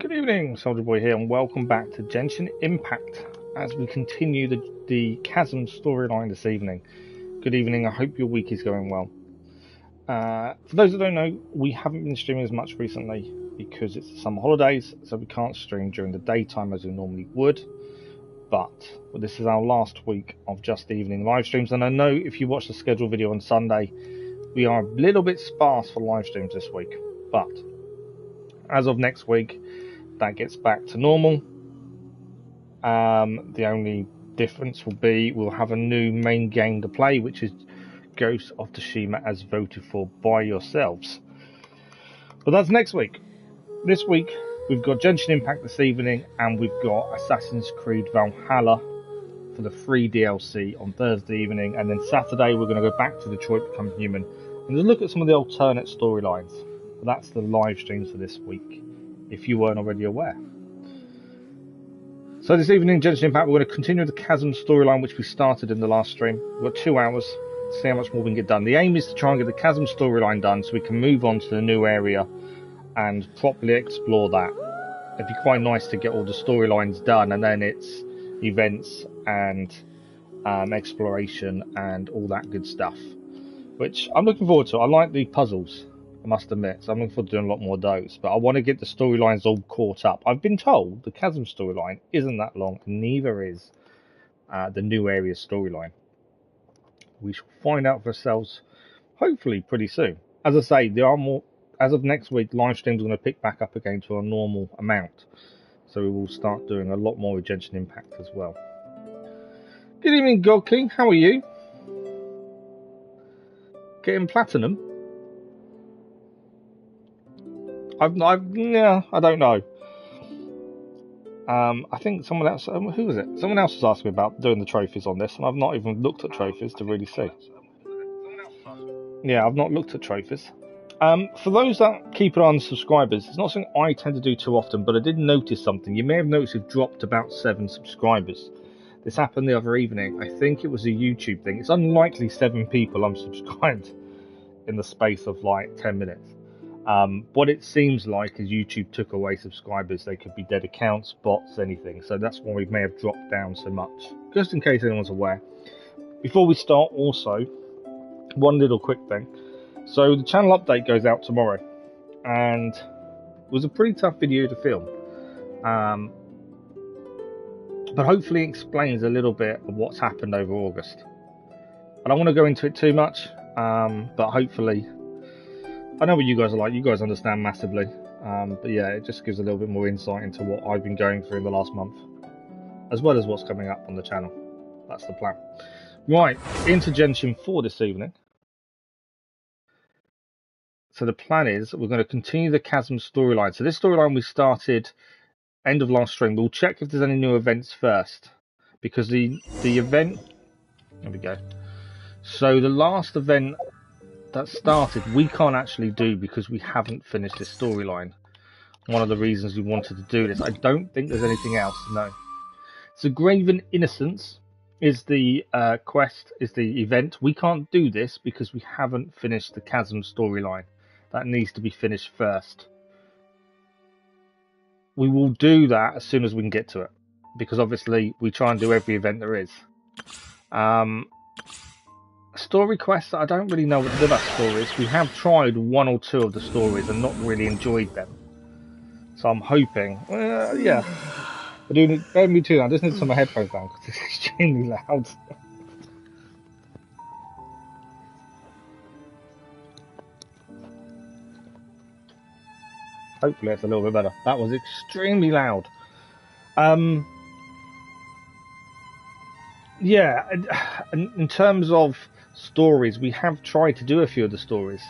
Good evening, Soldier Boy here, and welcome back to Genshin Impact as we continue the Chasm storyline this evening. Good evening, I hope your week is going well. For those that don't know, we haven't been streaming as much recently because it's the summer holidays, so we can't stream during the daytime as we normally would. But this is our last week of just evening live streams, and I know if you watch the scheduled video on Sunday, we are a little bit sparse for live streams this week. But as of next week, that gets back to normal. The only difference will be we'll have a new main game to play, which is Ghost of Tsushima as voted for by yourselves. But that's next week. This week we've got Genshin Impact this evening, and we've got Assassin's Creed Valhalla for the free DLC on Thursday evening, and then Saturday we're going to go back to Detroit Become Human and just look at some of the alternate storylines. But that's the live streams for this week, if you weren't already aware. So this evening, Genshin Impact, we're going to continue the Chasm storyline, which we started in the last stream. We've got 2 hours to see how much more we can get done. The aim is to try and get the Chasm storyline done so we can move on to the new area and properly explore that. It'd be quite nice to get all the storylines done, and then it's events and exploration and all that good stuff, which I'm looking forward to. I like the puzzles, I must admit, so I'm looking forward to doing a lot more of those, but I want to get the storylines all caught up. I've been told the Chasm storyline isn't that long, and neither is the new area storyline. We shall find out for ourselves, hopefully pretty soon. As I say, there are more. As of next week, live streams are going to pick back up again to a normal amount, so we will start doing a lot more with Genshin Impact as well. Good evening, God King. How are you? Getting platinum? Yeah, I don't know. I think someone else. Who was it? Someone else was asking me about doing the trophies on this, and I've not even looked at trophies to really see. Yeah, I've not looked at trophies. For those that keep an eye on subscribers, it's not something I tend to do too often, but I did notice something. You may have noticed we've dropped about 7 subscribers. This happened the other evening. I think it was a YouTube thing. It's unlikely 7 people unsubscribed in the space of like 10 minutes. What it seems like is YouTube took away subscribers. They could be dead accounts, bots, anything. So that's why we may have dropped down so much. Just in case anyone's aware. Before we start, also, one little quick thing. So the channel update goes out tomorrow, and it was a pretty tough video to film. But hopefully it explains a little bit of what's happened over August. I don't want to go into it too much, but hopefully, I know what you guys are like. You guys understand massively. But yeah, it just gives a little bit more insight into what I've been going through in the last month, as well as what's coming up on the channel. That's the plan. Right, into Genshin 4 this evening. So the plan is we're going to continue the Chasm storyline. So this storyline we started end of last stream. We'll check if there's any new events first, because the event. There we go. So the last event that started we can't actually do because we haven't finished this storyline. One of the reasons we wanted to do this. I don't think there's anything else. No. So Graven Innocence is the quest, is the event. We can't do this because we haven't finished the Chasm storyline. That needs to be finished first. We will do that as soon as we can get to it, because obviously we try and do every event there is. Story quests, I don't really know what to do about stories. We have tried 1 or 2 of the stories and not really enjoyed them. So I'm hoping, yeah. I do need, bear with me too. I just need some of my headphones down because it's extremely loud. Hopefully it's a little bit better. That was extremely loud. Yeah, in terms of stories, we have tried to do a few of the stories,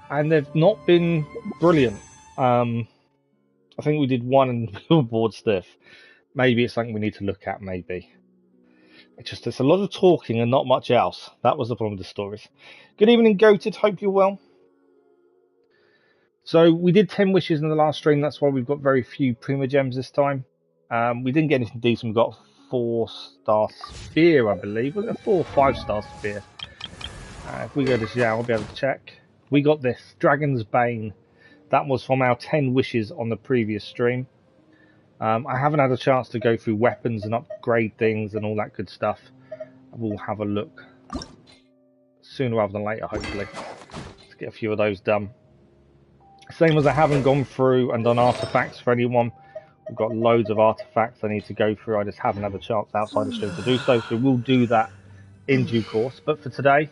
and they've not been brilliant. I think we did one and we were bored stiff. Maybe it's something we need to look at, maybe. It's a lot of talking and not much else. That was the problem with the stories. Good evening, Goated. Hope you're well. So we did 10 wishes in the last stream. That's why we've got very few Prima Gems this time. We didn't get anything decent. We got a 4-star sphere, I believe. Was it a 4 or 5-star sphere? If we go to Xiao, I'll be able to check. We got this Dragon's Bane. That was from our 10 wishes on the previous stream. I haven't had a chance to go through weapons and upgrade things and all that good stuff. We'll have a look sooner rather than later, hopefully, to get a few of those done. Same as I haven't gone through and done artifacts for anyone. We've got loads of artifacts I need to go through. I just haven't had a chance outside the stream to do so. So we'll do that in due course. But for today,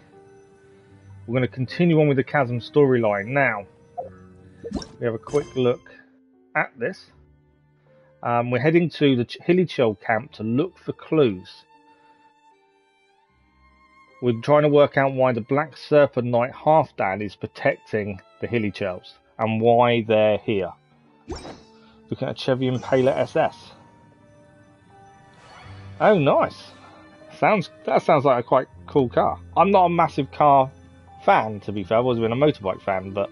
we're going to continue on with the Chasm storyline. Now, we have a quick look at this. We're heading to the Hilly Chill camp to look for clues. We're trying to work out why the Black Serpent Knight Halfdan is protecting the Hilly Chills and why they're here. Looking at Chevy Impala SS. Oh, nice. That sounds like a quite cool car. I'm not a massive car fan, to be fair. I've always been a motorbike fan, but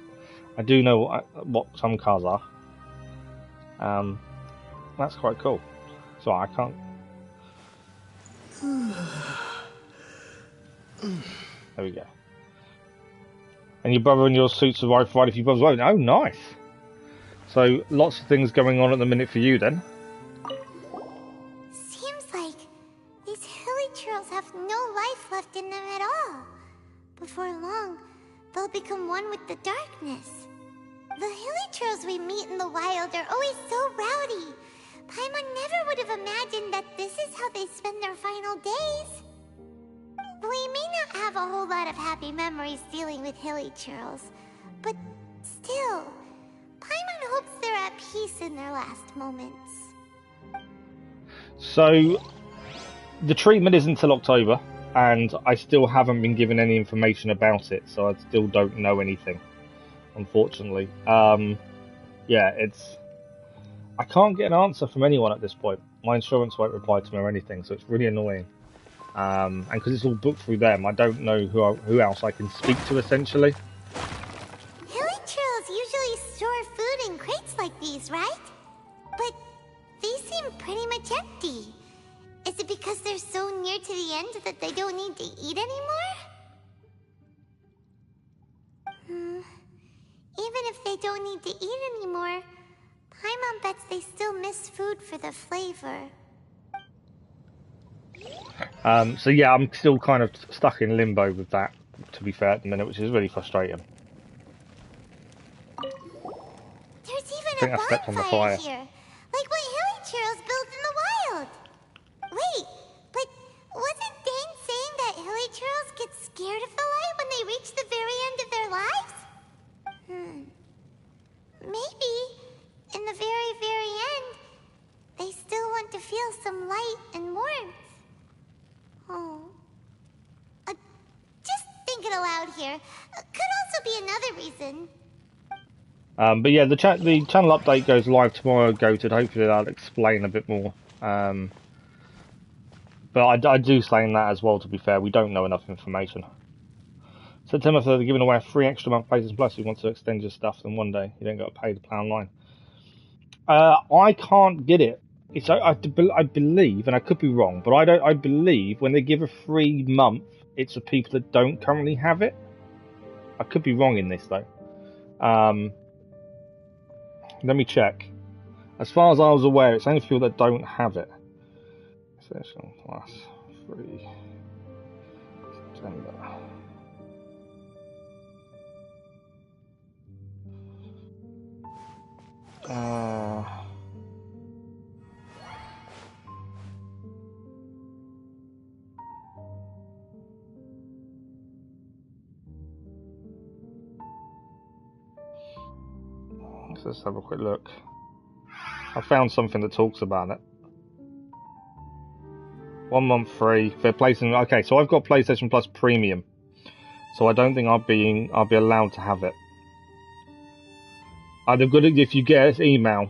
I do know what some cars are. That's quite cool. So I can't. There we go. And your brother and your suit survived for if your brother's well. Oh, nice. So lots of things going on at the minute for you then. Seems like these hilly churls have no life left in them at all. Before long, they'll become one with the darkness. The hilly churls we meet in the wild are always so rowdy. Paimon never would have imagined that this is how they spend their final days. We may not have a whole lot of happy memories dealing with hilly churls, but still, Paimon hopes they're at peace in their last moments. So, the treatment isn't till October, and I still haven't been given any information about it, so I still don't know anything, unfortunately. Yeah, I can't get an answer from anyone at this point. My insurance won't reply to me or anything, so it's really annoying. And because it's all booked through them, I don't know who else I can speak to, essentially. Hilly churls usually store food in crates like these, right? But these seem pretty much empty. Is it because they're so near to the end that they don't need to eat anymore? Even if they don't need to eat anymore, Paimon bets they still miss food for the flavor. So yeah, I'm still kind of stuck in limbo with that, to be fair, at the minute, which is really frustrating. There's even a bonfire here, like what hilly churls build in the wild. Wait, but wasn't Dane saying that hilly churls get scared of the light when they reach the very end of their lives? Maybe, in the very, very end, they still want to feel some light and warmth. Oh. Just thinking aloud here. Could also be another reason. But yeah, the channel update goes live tomorrow, Goated. Hopefully that'll explain a bit more. But I do say that as well, to be fair. We don't know enough information. September 3rd, they're giving away a free extra month PlayStation Plus if you want to extend your stuff, then one day you don't got to pay to play online. I can't get it. I believe, and I could be wrong, but I believe when they give a free month, it's for people that don't currently have it. I could be wrong in this though. Let me check. As far as I was aware, it's only for people that don't have it. Session Plus free September. Let's have a quick look. I found something that talks about it. 1 month free. They're placing. Okay, so I've got PlayStation Plus Premium, so I don't think I'll be allowed to have it. They've got it if you get an email.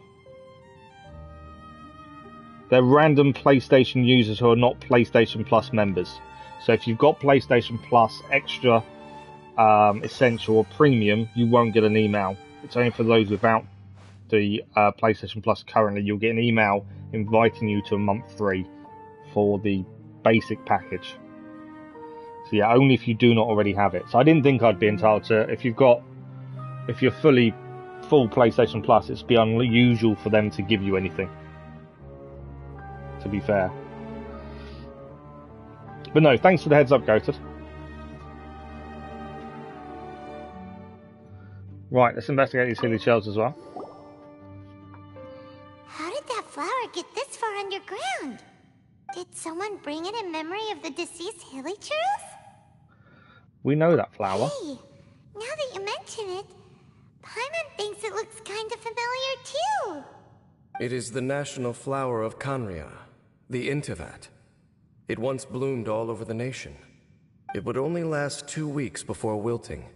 They're random PlayStation users who are not PlayStation Plus members. So if you've got PlayStation Plus Extra, Essential, or Premium, you won't get an email. It's only for those without the PlayStation Plus currently. You'll get an email inviting you to a month free for the basic package. So yeah, only if you do not already have it. So I didn't think I'd be entitled to. If you're full PlayStation Plus, it's be unusual for them to give you anything. to be fair. But no, thanks for the heads up, Goated. Right, let's investigate these hilly shells as well. How did that flower get this far underground? Did someone bring it in memory of the deceased hilly churls? We know that flower. Hey, now that you mention it, Paimon thinks it looks kind of familiar too. It is the national flower of Khaenri'ah, the Intivat. It once bloomed all over the nation. It would only last 2 weeks before wilting.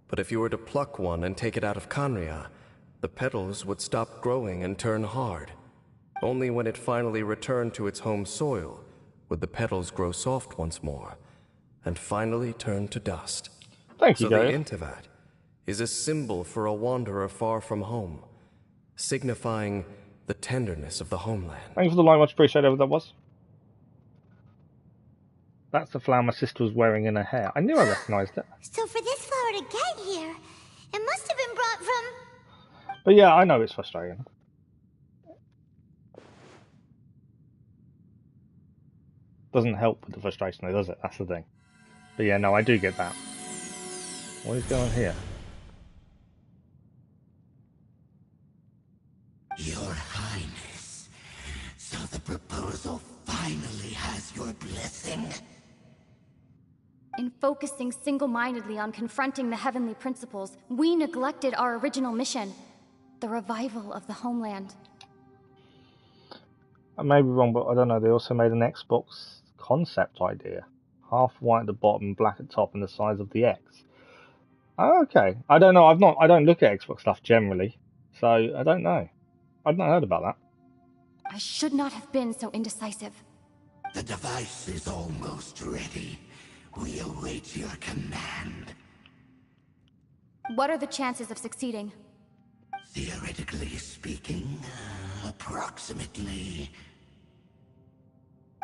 But if you were to pluck one and take it out of Khaenri'ah, the petals would stop growing and turn hard. Only when it finally returned to its home soil would the petals grow soft once more, and finally turn to dust. Thank you, So guys. the Intivat is a symbol for a wanderer far from home, signifying the tenderness of the homeland. Thank you for the line, much appreciated, whatever that was. That's the flower my sister was wearing in her hair. I knew I recognised it. So for this flower to get here, it must have been brought from... But yeah, I know it's frustrating. Doesn't help with the frustration though, does it? That's the thing. But yeah, no, I do get that. What is going on here? Your Highness, so the proposal finally has your blessing? In focusing single-mindedly on confronting the heavenly principles, we neglected our original mission, the revival of the homeland. I may be wrong, but I don't know. They also made an Xbox concept idea. Half white at the bottom, black at the top, and the size of the X. Oh, okay. I don't know. I don't look at Xbox stuff generally, so I don't know. I've not heard about that. I should not have been so indecisive. The device is almost ready. We await your command. What are the chances of succeeding? Theoretically speaking, approximately.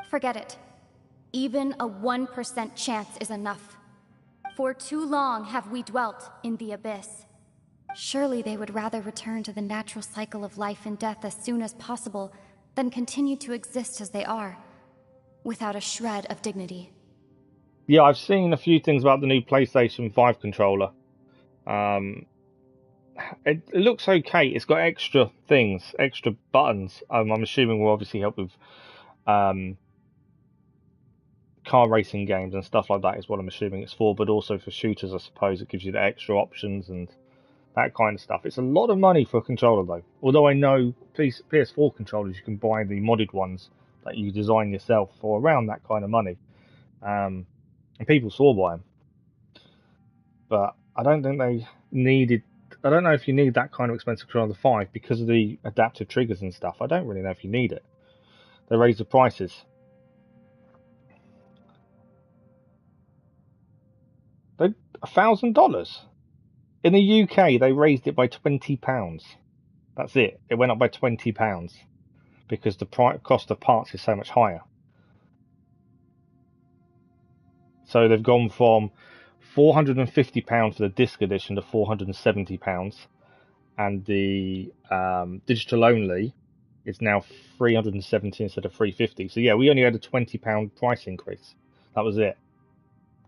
Forget it. Even a 1% chance is enough. For too long have we dwelt in the abyss. Surely they would rather return to the natural cycle of life and death as soon as possible than continue to exist as they are, without a shred of dignity. Yeah, I've seen a few things about the new PlayStation 5 controller. It looks okay. It's got extra things, extra buttons. I'm assuming will obviously help with car racing games and stuff like that is what I'm assuming it's for, but also for shooters, I suppose. It gives you the extra options and that kind of stuff. It's a lot of money for a controller, though. Although I know PS4 controllers, you can buy the modded ones that you design yourself for around that kind of money. And people swore by them. But I don't think they needed... I don't know if you need that kind of expensive controller, the 5, because of the adaptive triggers and stuff. I don't really know if you need it. They raised the prices. $1,000? In the UK, they raised it by £20. That's it. It went up by £20 because the cost of parts is so much higher. So they've gone from £450 for the disc edition to £470, and the digital only is now £370 instead of £350. So yeah, we only had a £20 price increase. That was it.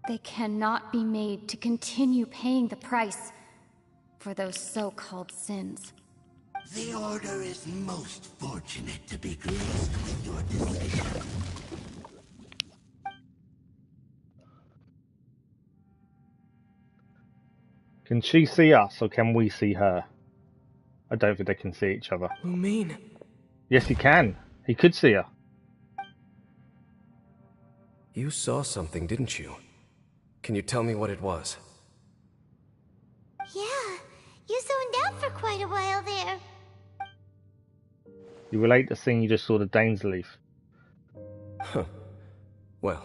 They cannot be made to continue paying the price for those so-called sins. The Order is most fortunate to be graced with your decision. Can she see us, or can we see her? I don't think they can see each other. Lumine. Yes, he can. He could see her. You saw something, didn't you? Can you tell me what it was? Yeah, you zoned out for quite a while there. You relate the scene you just saw to Dainsleif. Huh. Well,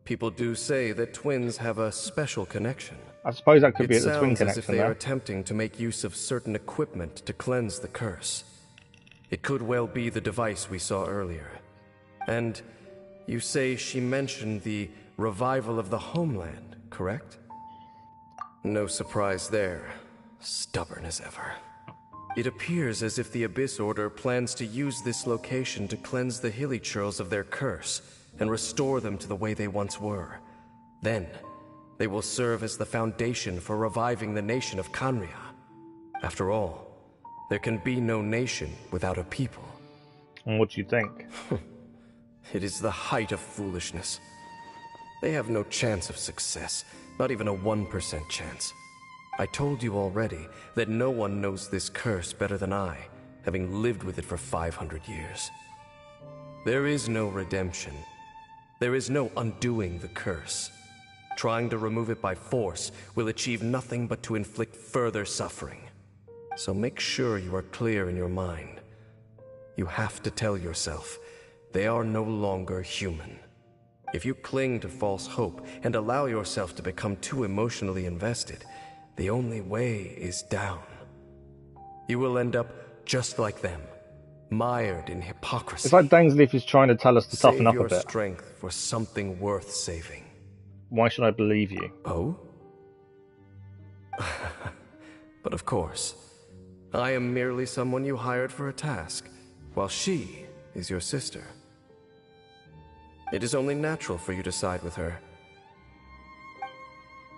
people do say that twins have a special connection. I suppose that could be It at the twin sounds as if connection they are there. attempting to make use of certain equipment to cleanse the curse. It could well be the device we saw earlier. And you say she mentioned the revival of the homeland, correct? No surprise there. Stubborn as ever. It appears as if the Abyss Order plans to use this location to cleanse the Hilichurls of their curse and restore them to the way they once were. Then, they will serve as the foundation for reviving the nation of Khaenri'ah. After all, there can be no nation without a people. And what do you think? It is the height of foolishness. They have no chance of success, not even a 1% chance. I told you already that no one knows this curse better than I, having lived with it for 500 years. There is no redemption. There is no undoing the curse. Trying to remove it by force will achieve nothing but to inflict further suffering. So make sure you are clear in your mind. You have to tell yourself, they are no longer human. If you cling to false hope and allow yourself to become too emotionally invested, the only way is down. You will end up just like them, mired in hypocrisy. It's like Dainsleif is trying to tell us to toughen up a bit. Save your strength for something worth saving. Why should I believe you? Oh? But of course, I am merely someone you hired for a task, while she is your sister. It is only natural for you to side with her.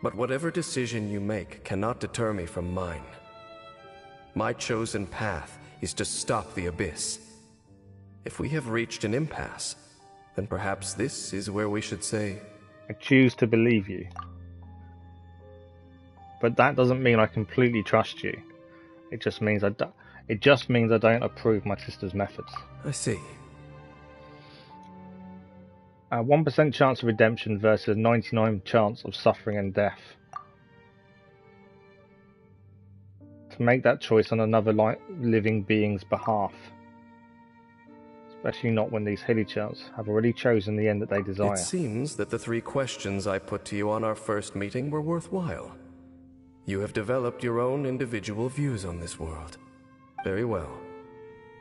But whatever decision you make cannot deter me from mine. My chosen path is to stop the Abyss. If we have reached an impasse, then perhaps this is where we should say, I choose to believe you. But that doesn't mean I completely trust you. It just means I don't approve my sister's methods. I see. A 1% chance of redemption versus a 99% chance of suffering and death. To make that choice on another living being's behalf. Especially not when these Hilichurls have already chosen the end that they desire. It seems that the 3 questions I put to you on our first meeting were worthwhile. You have developed your own individual views on this world. Very well.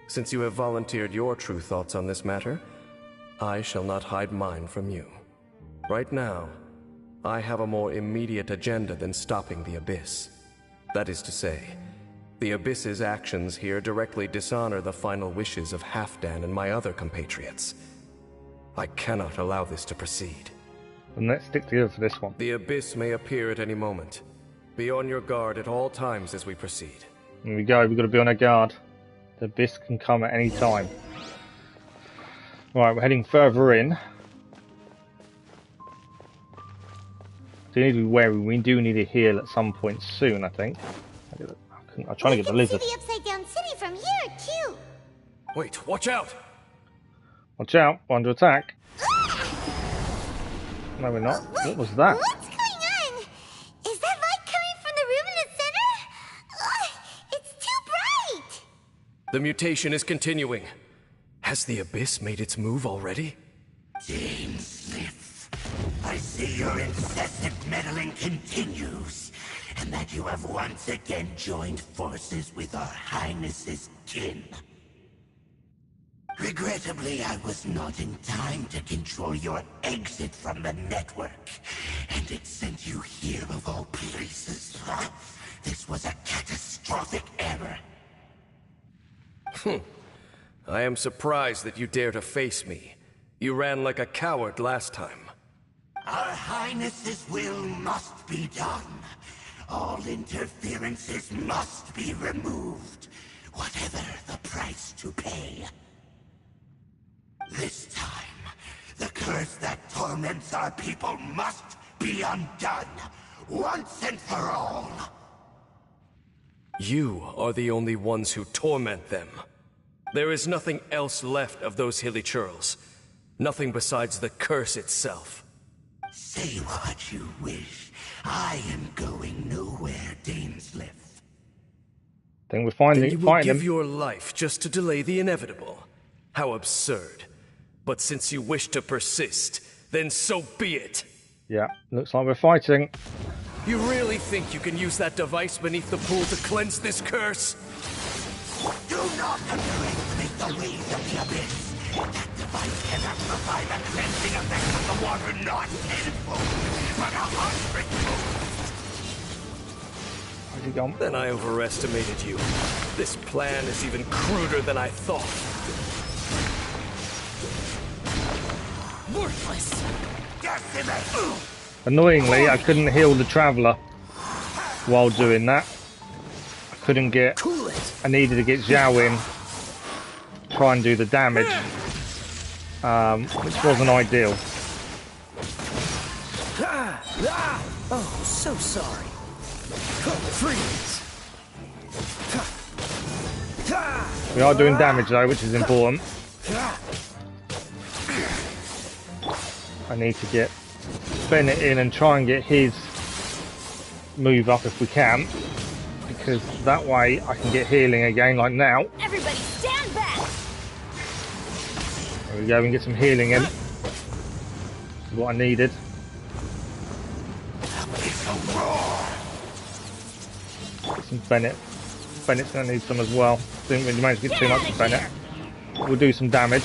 Since you have volunteered your true thoughts on this matter, I shall not hide mine from you. Right now, I have a more immediate agenda than stopping the Abyss. That is to say, the Abyss's actions here directly dishonor the final wishes of Halfdan and my other compatriots. I cannot allow this to proceed. And let's stick together for this one. The Abyss may appear at any moment. Be on your guard at all times as we proceed. Here we go, we've got to be on our guard. The Abyss can come at any time. Right, we're heading further in. Do need to be wary. We do need a heal at some point soon, I think. I'm trying to get the lizard. We can see the Upside Down City from here, too. Wait, watch out! Watch out, we're under attack. No, we're not. What was that? What's going on? Is that light coming from the room in the center? It's too bright! The mutation is continuing. Has the Abyss made its move already? Dainsleif, I see your incessant meddling continues, and that you have once again joined forces with our Highness's kin. Regrettably, I was not in time to control your exit from the network, and it sent you here of all places. This was a catastrophic error. I am surprised that you dare to face me. You ran like a coward last time. Our Highness's will must be done. All interferences must be removed, whatever the price to pay. This time, the curse that torments our people must be undone, once and for all. You are the only ones who torment them. There is nothing else left of those Hilichurls. Nothing besides the curse itself. Say what you wish. I am going nowhere, Dainsleif. Then we're finally Then you will fighting give them. your life just to delay the inevitable. How absurd. But since you wish to persist, then so be it. Yeah, looks like we're fighting. You really think you can use that device beneath the pool to cleanse this curse? Do not underestimate the ways of the Abyss. That device cannot provide the cleansing effect of the water not tenfold, but 100-fold. Where's he gone? Then I overestimated you. This plan is even cruder than I thought. Worthless. Annoyingly, I couldn't heal the Traveller while doing that. I couldn't get... Cool it. I needed to get Zhao in, try and do the damage, which wasn't ideal. Oh, so sorry. Freeze. We are doing damage though, which is important. I need to get Bennett in and try and get his move up if we can, because that way I can get healing again like now. Everybody stand back! There we go, we can get some healing in. This is what I needed. Get some Bennett. Bennett's going to need some as well. Didn't really manage to get too much of Bennett. We'll do some damage.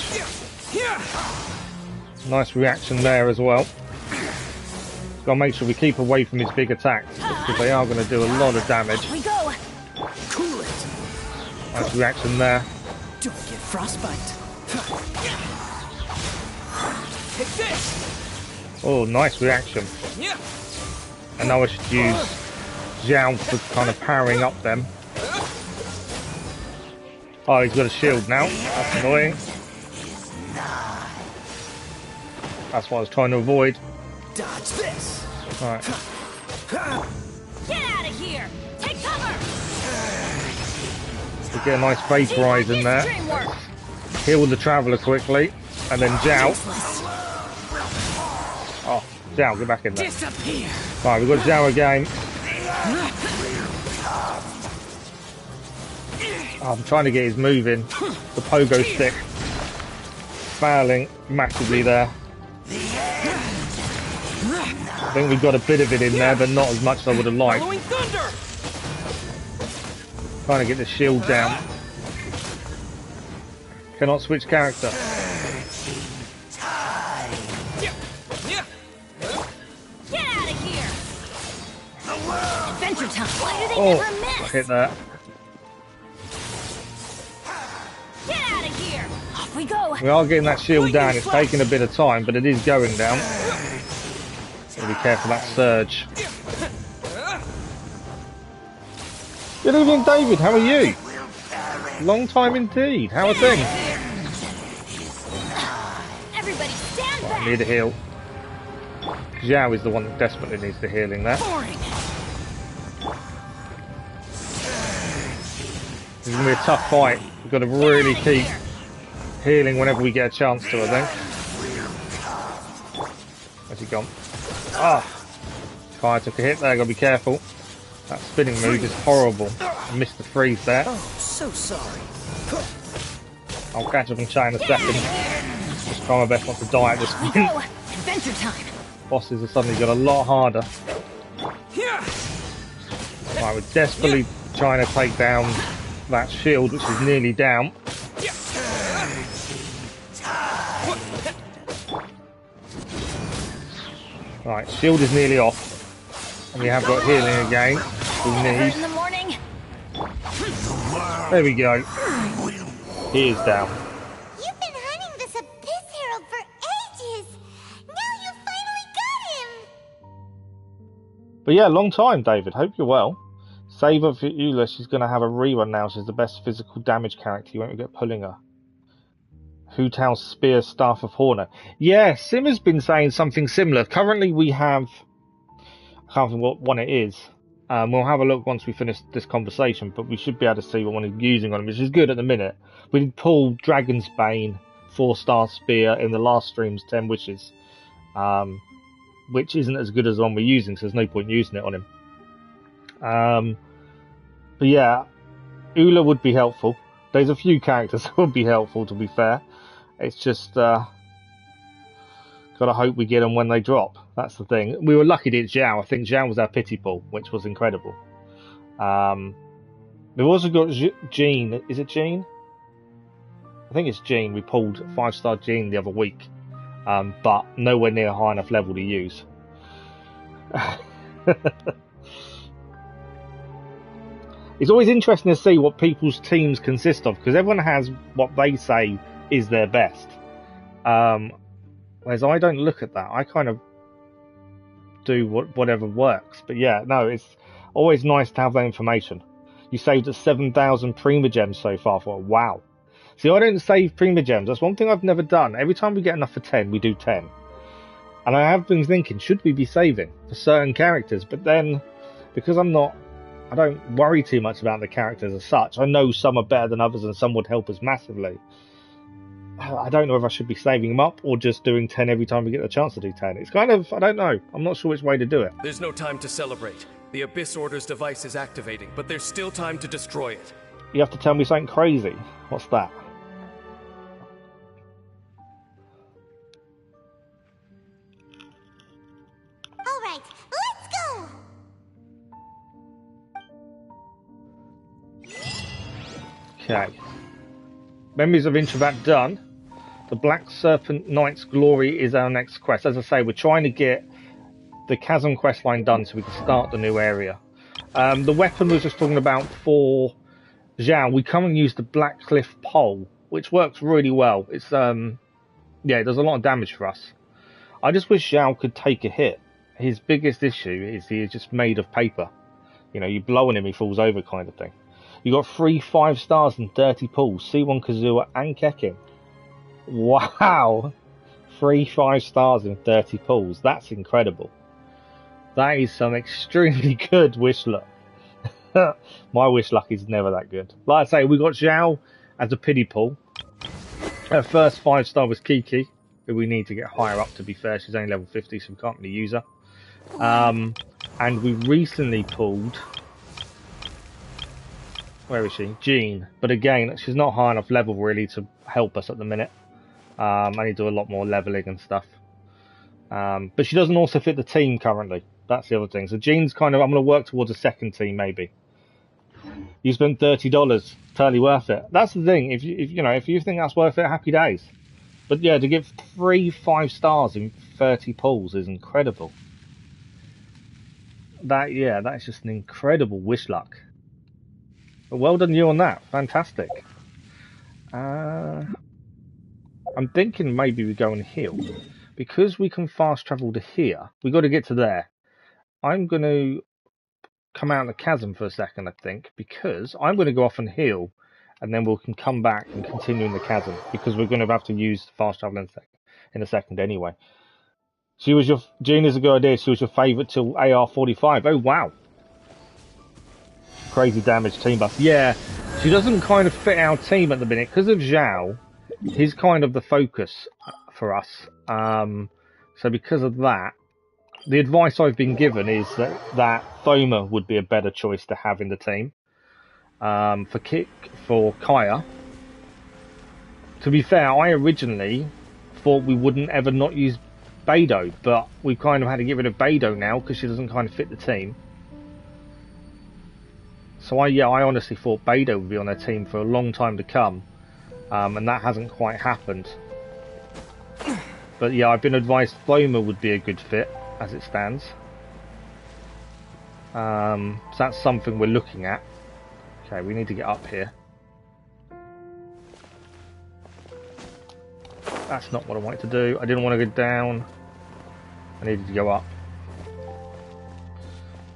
Nice reaction there as well. Got to make sure we keep away from his big attacks, because they are going to do a lot of damage. We go. Cool it. Nice reaction there. Don't get frostbite. Take this. Oh, nice reaction. And now I should use Zhao for kind of powering up them. Oh, he's got a shield now. That's annoying. That's what I was trying to avoid. Dodge this. Alright. Get out of here! Take cover! We get a nice vaporize in there. Heal the Traveller quickly. And then Zhao. Oh, Zhao, get back in there. Disappear. Right, we've got Zhao again. Oh, I'm trying to get his move in. The pogo stick. Failing massively there. I think we got a bit of it in there, but not as much as I would have liked. Trying to get the shield down. Cannot switch character. Get out of here! Adventure time! Why do they Oh, never I miss? hit that. Get out of here! Off we go! We are getting that shield down. It's taking a bit of time, but it is going down. Gotta be careful of that surge. Good evening, David. How are you? Long time indeed. How are things? Everybody stand Right, back! I need a heal. Zhao is the one that desperately needs the healing there. This is going to be a tough fight. We've got to really keep healing whenever we get a chance to, I think. Where's he gone? Ah! Fire took a hit there, got to be careful. That spinning move is horrible. I missed the freeze there. Oh, so sorry. I'll catch up and chat in a second. Just try my best not to die at this We point. go! Adventure time! Bosses have suddenly got a lot harder. Right, we're desperately trying to take down that shield, which is nearly down. Right, shield is nearly off. And we have got healing again. We need. In the morning. There we go. He is down. You've been hunting this Abyss Herald for ages. Now you finally got him. But yeah, long time, David. Hope you're well. Saver for Eula, she's going to have a rerun now. She's the best physical damage character. You won't regret pulling her. Hu Tao's Spear, Staff of Horner. Yeah, Sim has been saying something similar. Currently we have... I can't remember what one it is. We'll have a look once we finish this conversation, but we should be able to see what one is using on him, which is good at the minute. We did pull Dragon's Bane, 4-star Spear in the last stream's 10 Wishes, which isn't as good as the one we're using, so there's no point using it on him. But yeah, Eula would be helpful. There's a few characters that would be helpful, to be fair. It's just gotta hope we get them when they drop. That's the thing. We were lucky to get Zhao. I think Zhao was our pity pool, which was incredible. We've also got Jean. Is it Jean? I think it's Jean. We pulled 5-star Jean the other week, but nowhere near a high enough level to use. It's always interesting to see what people's teams consist of, because everyone has what they say is their best. Whereas I don't look at that. I kind of do whatever works. But yeah, no, it's always nice to have that information. You saved at 7,000 Prima Gems so far. For wow. See, I don't save Prima Gems. That's one thing I've never done. Every time we get enough for 10, we do 10. And I have been thinking, should we be saving for certain characters? But then, because I don't worry too much about the characters as such. I know some are better than others and some would help us massively. I don't know if I should be saving them up or just doing 10 every time we get the chance to do 10. It's kind of, I don't know. I'm not sure which way to do it. There's no time to celebrate. The Abyss Order's device is activating, but there's still time to destroy it. You have to tell me something crazy. What's that? All right, let's go! Okay. Memories of Introvat done. The Black Serpent Knight's Glory is our next quest. As I say, we're trying to get the Chasm quest line done so we can start the new area. The weapon we were just talking about for Zhao, we come and use the Black Cliff Pole, which works really well. It's yeah, it does a lot of damage for us. I just wish Zhao could take a hit. His biggest issue is he is just made of paper. You know, you blow on him, he falls over kind of thing. You got 3 5 stars and 30 pulls, C1 Kazua and Kekin. Wow! 3 5 stars and 30 pulls. That's incredible. That is some extremely good wish luck. My wish luck is never that good. Like I say, we got Zhao as a pity pull. Her first 5 star was Kiki, who we need to get higher up, to be fair. She's only level 50, so we can't really use her. And we recently pulled... Where is she? Jean. But again, she's not high enough level really to help us at the minute. I need to do a lot more leveling and stuff. But she doesn't also fit the team currently. That's the other thing. So Jean's kind of... I'm going to work towards a second team maybe. You spent $30. Totally worth it. That's the thing. If you think that's worth it, happy days. But yeah, to give 3 5 stars in 30 pulls is incredible. That's just an incredible wish luck. But well done you on that. Fantastic. I'm thinking maybe we go and heal. Because we can fast travel to here, we got to get to there. I'm going to come out of the chasm for a second, I think, because I'm going to go off and heal, and then we can come back and continue in the chasm, because we're going to have to use fast travel in a second anyway. Jean is a good idea. She was your favourite till AR-45. Oh, wow. Crazy damage team buff. Yeah, she doesn't kind of fit our team at the minute because of Zhao. He's kind of the focus for us. So because of that, the advice I've been given is that Thoma would be a better choice to have in the team. For Kaya. To be fair, I originally thought we wouldn't ever not use Beidou, but we've kind of had to get rid of Beidou now because she doesn't kind of fit the team. So I honestly thought Beidou would be on their team for a long time to come, and that hasn't quite happened. But yeah, I've been advised Thoma would be a good fit as it stands. So that's something we're looking at. Okay, we need to get up here. That's not what I wanted to do. I didn't want to go down. I needed to go up.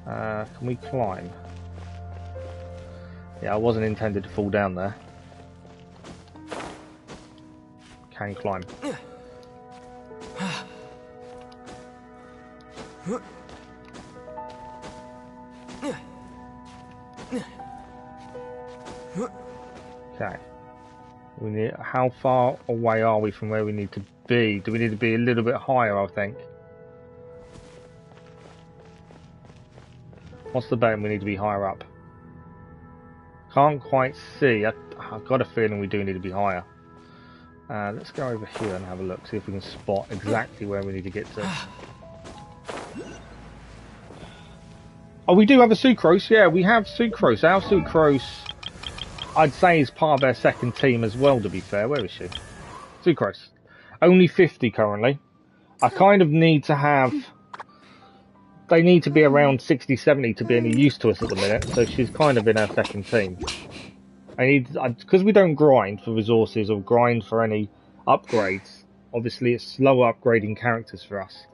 Can we climb? Yeah, I wasn't intended to fall down there. Can climb. Okay. We need. How far away are we from where we need to be? Do we need to be a little bit higher, I think? What's the betting we need to be higher up? Can't quite see. I've got a feeling we do need to be higher. Let's go over here and have a look, see if we can spot exactly where we need to get to. Oh, we do have a Sucrose. Yeah, we have Sucrose. Our Sucrose, I'd say, is part of their second team as well, to be fair. Where is she? Sucrose. Only 50 currently. I kind of need to have they need to be around 60, 70 to be any use to us at the minute, so she's kind of in our second team. Because we don't grind for resources or grind for any upgrades, obviously it's slower upgrading characters for us.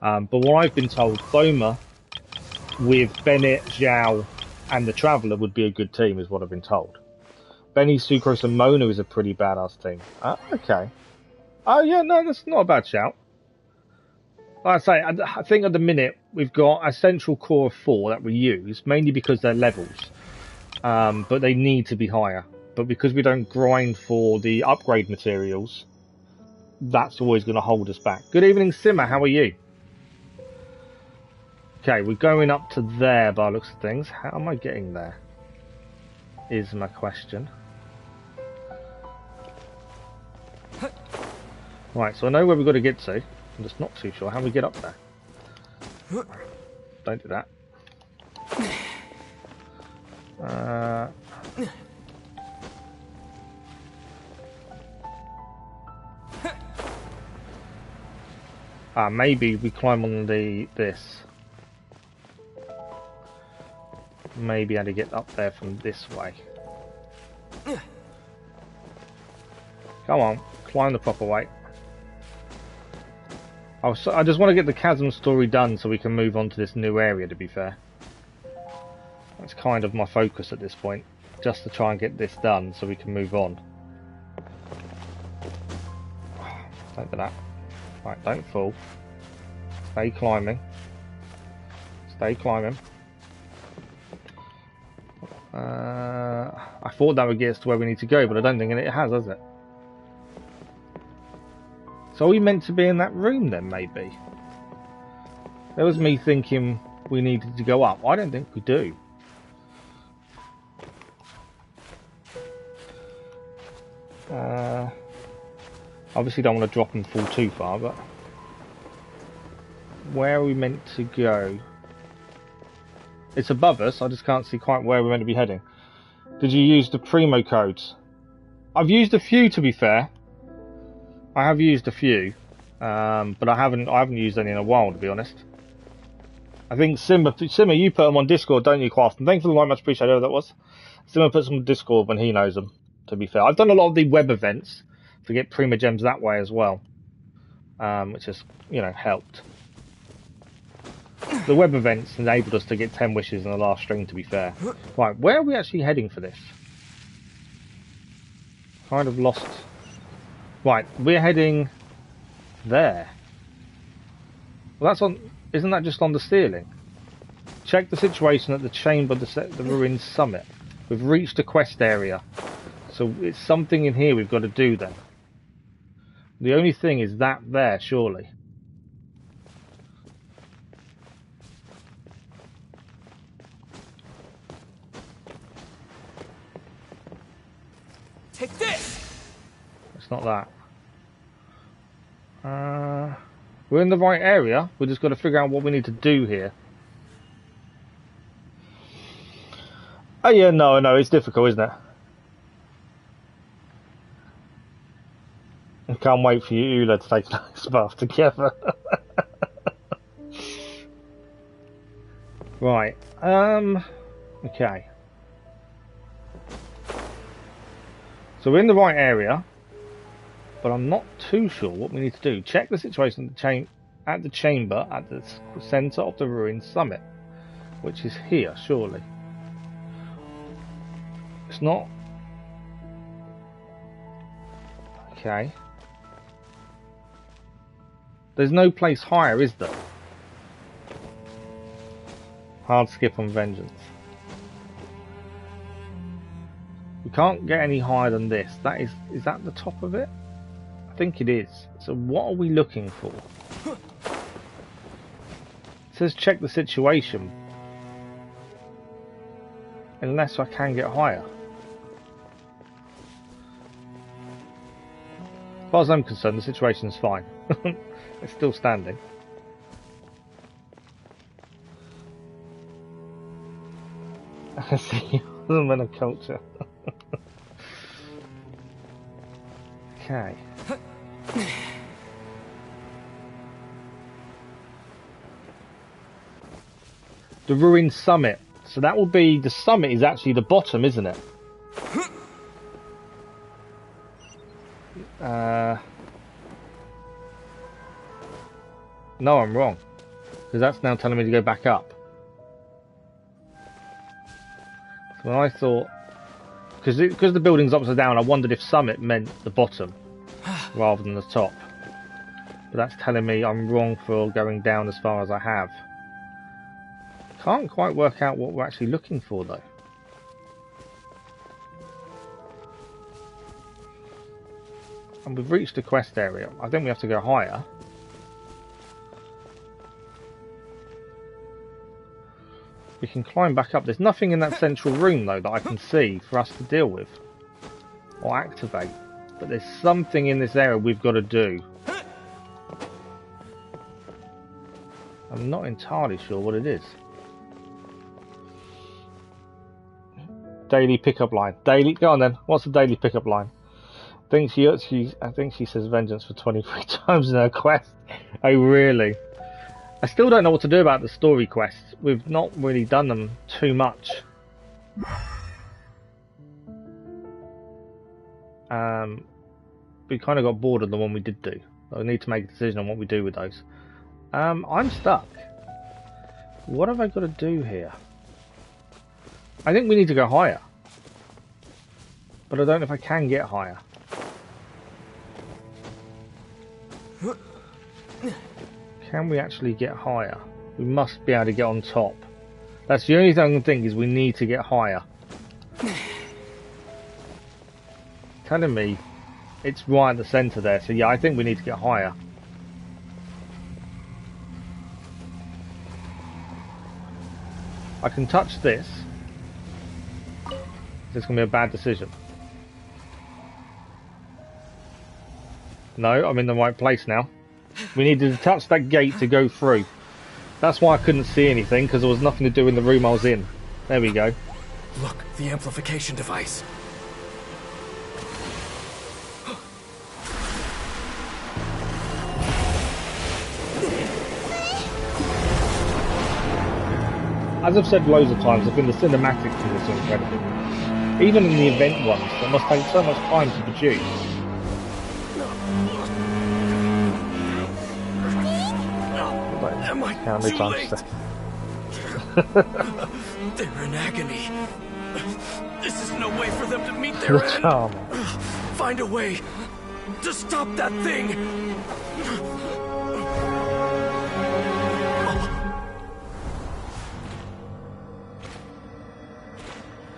But what I've been told, Thoma with Bennett, Zhao, and the Traveller would be a good team, is what I've been told. Benny, Sucrose, and Mona is a pretty badass team. Okay. Oh yeah, no, that's not a bad shout. Like I say, I think at the minute we've got a central core of 4 that we use, mainly because they're levels. But they need to be higher. But because we don't grind for the upgrade materials, that's always going to hold us back. Good evening, Simmer. How are you? Okay, we're going up to there by the looks of things. How am I getting there? Is my question. Right, so I know where we've got to get to. I'm just not too sure how we get up there. Don't do that. Maybe we climb on this. Maybe I had to get up there from this way. Come on, climb the proper way. I just want to get the Chasm story done so we can move on to this new area, to be fair. That's kind of my focus at this point. Just to try and get this done so we can move on. Don't do that. Right, don't fall. Stay climbing. Stay climbing. I thought that would get us to where we need to go, but I don't think it has it? So are we meant to be in that room then, maybe? That was me thinking we needed to go up. I don't think we do. Obviously don't want to drop and fall too far, but... where are we meant to go? It's above us, I just can't see quite where we're meant to be heading. Did you use the Primo codes? I've used a few, to be fair. I have used a few, but I haven't used any in a while, to be honest. I think Simmer, you put them on Discord, don't you, quite often? Thanks for the like, much appreciated, whoever that was. Simmer puts them on Discord when he knows them, to be fair. I've done a lot of the web events to get Prima Gems that way as well, which has, you know, helped. The web events enabled us to get 10 wishes in the last string, to be fair. Right, where are we actually heading for this? Kind of lost... Right, we're heading there. Well, that's on... Isn't that just on the ceiling? Check the situation at the chamber, the ruined summit. We've reached the quest area. So it's something in here we've got to do then. The only thing is that there, surely. Take this! It's not that. We're in the right area. We've just got to figure out what we need to do here. Oh yeah, no, it's difficult, isn't it? I can't wait for you, Ula, to take this bath together. Right. Okay. So we're in the right area, but I'm not too sure what we need to do. Check the situation at the chamber at the centre of the ruined summit, which is here, surely. It's not. Okay. There's no place higher, is there? Hard skip on vengeance. We can't get any higher than this. Is that the top of it? I think it is. So what are we looking for? It says check the situation. Unless I can get higher. As far as I'm concerned, the situation's fine. It's still standing. I see. I'm a culture. Okay. The ruined summit. So that will be, the summit is actually the bottom, isn't it? No, I'm wrong. Because that's now telling me to go back up. So I thought, because the building's upside down, I wondered if summit meant the bottom rather than the top. But that's telling me I'm wrong for going down as far as I have. Can't quite work out what we're actually looking for though. And we've reached the quest area. I think we have to go higher. We can climb back up. There's nothing in that central room though that I can see for us to deal with or activate. But there's something in this area we've got to do. I'm not entirely sure what it is. Daily pickup line. Daily. Go on then. What's the daily pickup line? I think she says vengeance for 23 times in her quest. Oh really? I still don't know what to do about the story quests. We've not really done them too much. We kind of got bored of the one we did do. I need to make a decision on what we do with those. I'm stuck. What have I got to do here? I think we need to go higher. But I don't know if I can get higher. Can we actually get higher? We must be able to get on top. That's the only thing I can think is we need to get higher. Telling me it's right at the centre there, so yeah, I think we need to get higher. I can touch this. This is going to be a bad decision. No, I'm in the right place now. We needed to touch that gate to go through. That's why I couldn't see anything, because there was nothing to do in the room I was in. There we go. Look, the amplification device. As I've said loads of times, I think the cinematics in this are incredible. Even in the event ones, that must take so much time to produce. Am I How many too times late? to say? They're in agony. This is no way for them to meet their end. Charm. Find a way to stop that thing.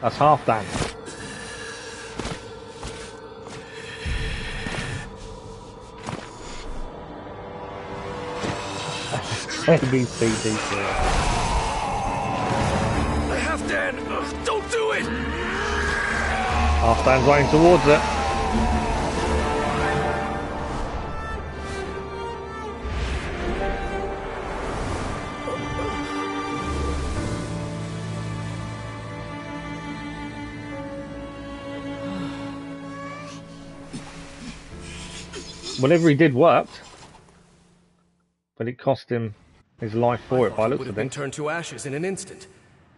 That's half done. ABCD. Half Dan, don't do it. Half Dan's running towards it. Whatever he did worked, but it cost him his life for it by He looks would have of been it. turned to ashes in an instant.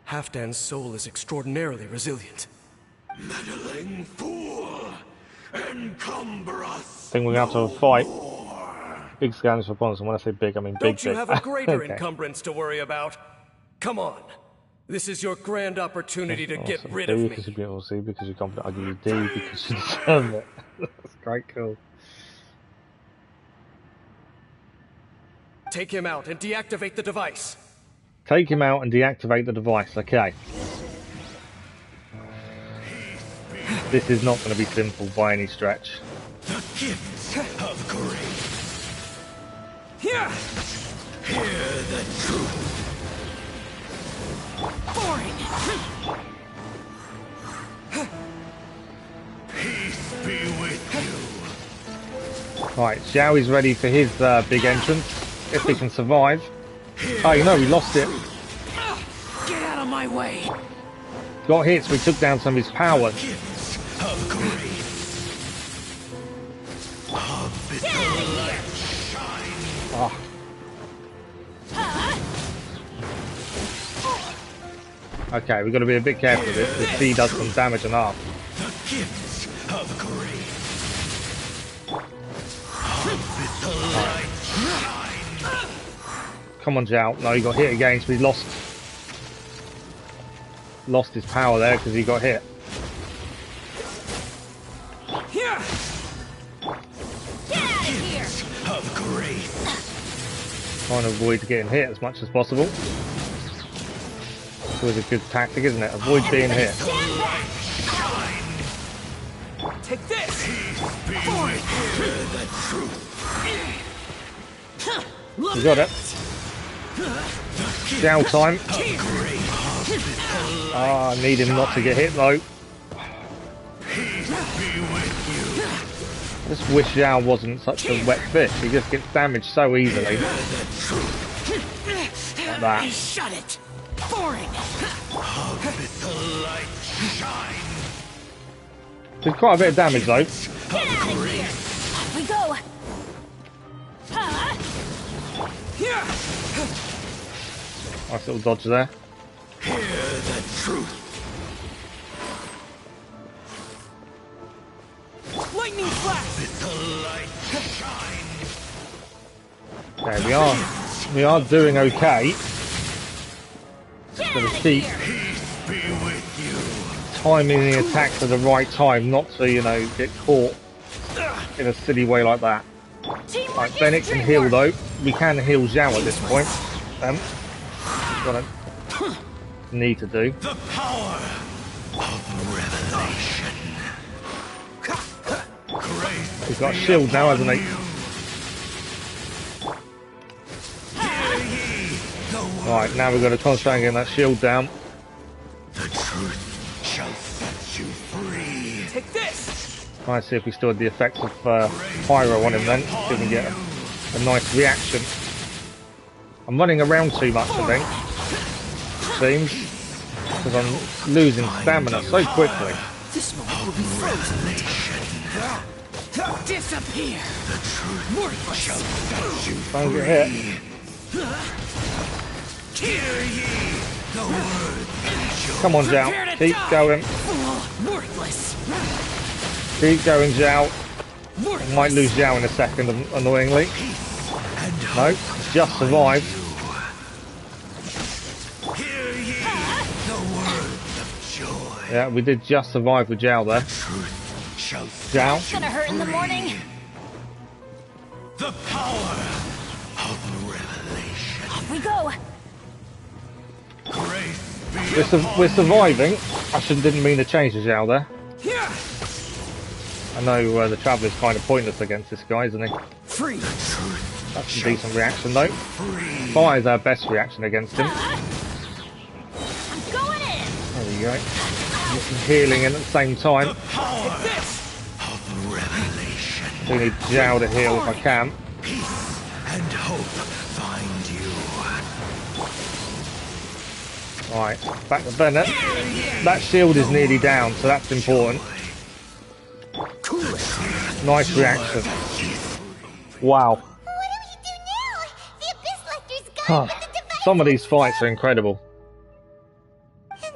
Halfdan's soul is extraordinarily resilient. Meddling fool! Encumber us! I think we're going to have to have a fight. Big scans for opponents, and when I say big, I mean big. Don't you have a greater Okay. encumbrance to worry about? Come on. This is your grand opportunity to get Awesome. rid D of me. because you're beautiful, C because you're confident, I give you D because you deserve it. That's quite cool. Take him out and deactivate the device. Take him out and deactivate the device, okay. This is not going to be simple by any stretch. The gifts of grace. Yeah. Hear the truth. Peace be with you. Right, Xiaoi's ready for his big entrance, if he can survive. Oh, you know, we lost it. Get out of my way. Got hit, so we took down some of his power. Gifts of grace. Of eternal light shine. Ah. Okay, we've got to be a bit careful with this. The sea does some damage on half. The gifts of grace. Come on, Zhao. No, he got hit again, so he lost his power there because he got hit. Here. Get out of here. Of grace. Trying to avoid getting hit as much as possible. It's always a good tactic, isn't it? Avoid being hit. Take this. The truth. You got it. Down time. Ah, I need him not to get hit though. I just wish Zhao wasn't such a wet fish. He just gets damaged so easily. Like that. Shut it. Boring. Did quite a bit of damage though. Get out of here. Off we go. Here. Nice little dodge there. Hear the truth. Lightning flash. The light shine. Okay, we are doing okay. Just gotta keep Be with you. timing the attacks at the right time, not to, you know, get caught in a silly way like that. Right, Bennett can heal though. We can heal Zhao at this point. Got to need to do. The power of revelation. Grace. He's got a shield now, hasn't he? Right, now we've got to concentrate on getting that shield down. The truth shall set you free. Take this. Try and see if we still had the effects of Pyro on him then. See if we can get a nice reaction. I'm running around too much, I think. Seems. Because I'm losing stamina so quickly. This moment will be frozen. Disappear. The truth Worthless. shall set you Don't get free. hit. Hear ye the word. Come on, Zhao. Prepare to Keep die. going. Worthless. Keep going, Zhao. Worthless. Might lose Zhao in a second, annoyingly. No, just survived. Hear ye the words of joy. Yeah, we did just survive with Zhao there. Truth shall Zhao. It's gonna hurt in the morning. the power of revelation. Off we go. Grace be We're surviving. I didn't mean to change the Zhao there. Here. I know the Traveller's kind of pointless against this guy, isn't he? Free. That's a decent reaction though. free. Fire's our best reaction against him. I'm going in. There we go. Get some healing in at the same time. Power This. of revelation. Do need Zhao to heal if I can. Peace and hope find you. Right, back to Bennett. That shield is nearly down, so that's important. Nice reaction. Wow. What do we do now? The Abyss Lector's gone, but the device... Some of these fights are incredible.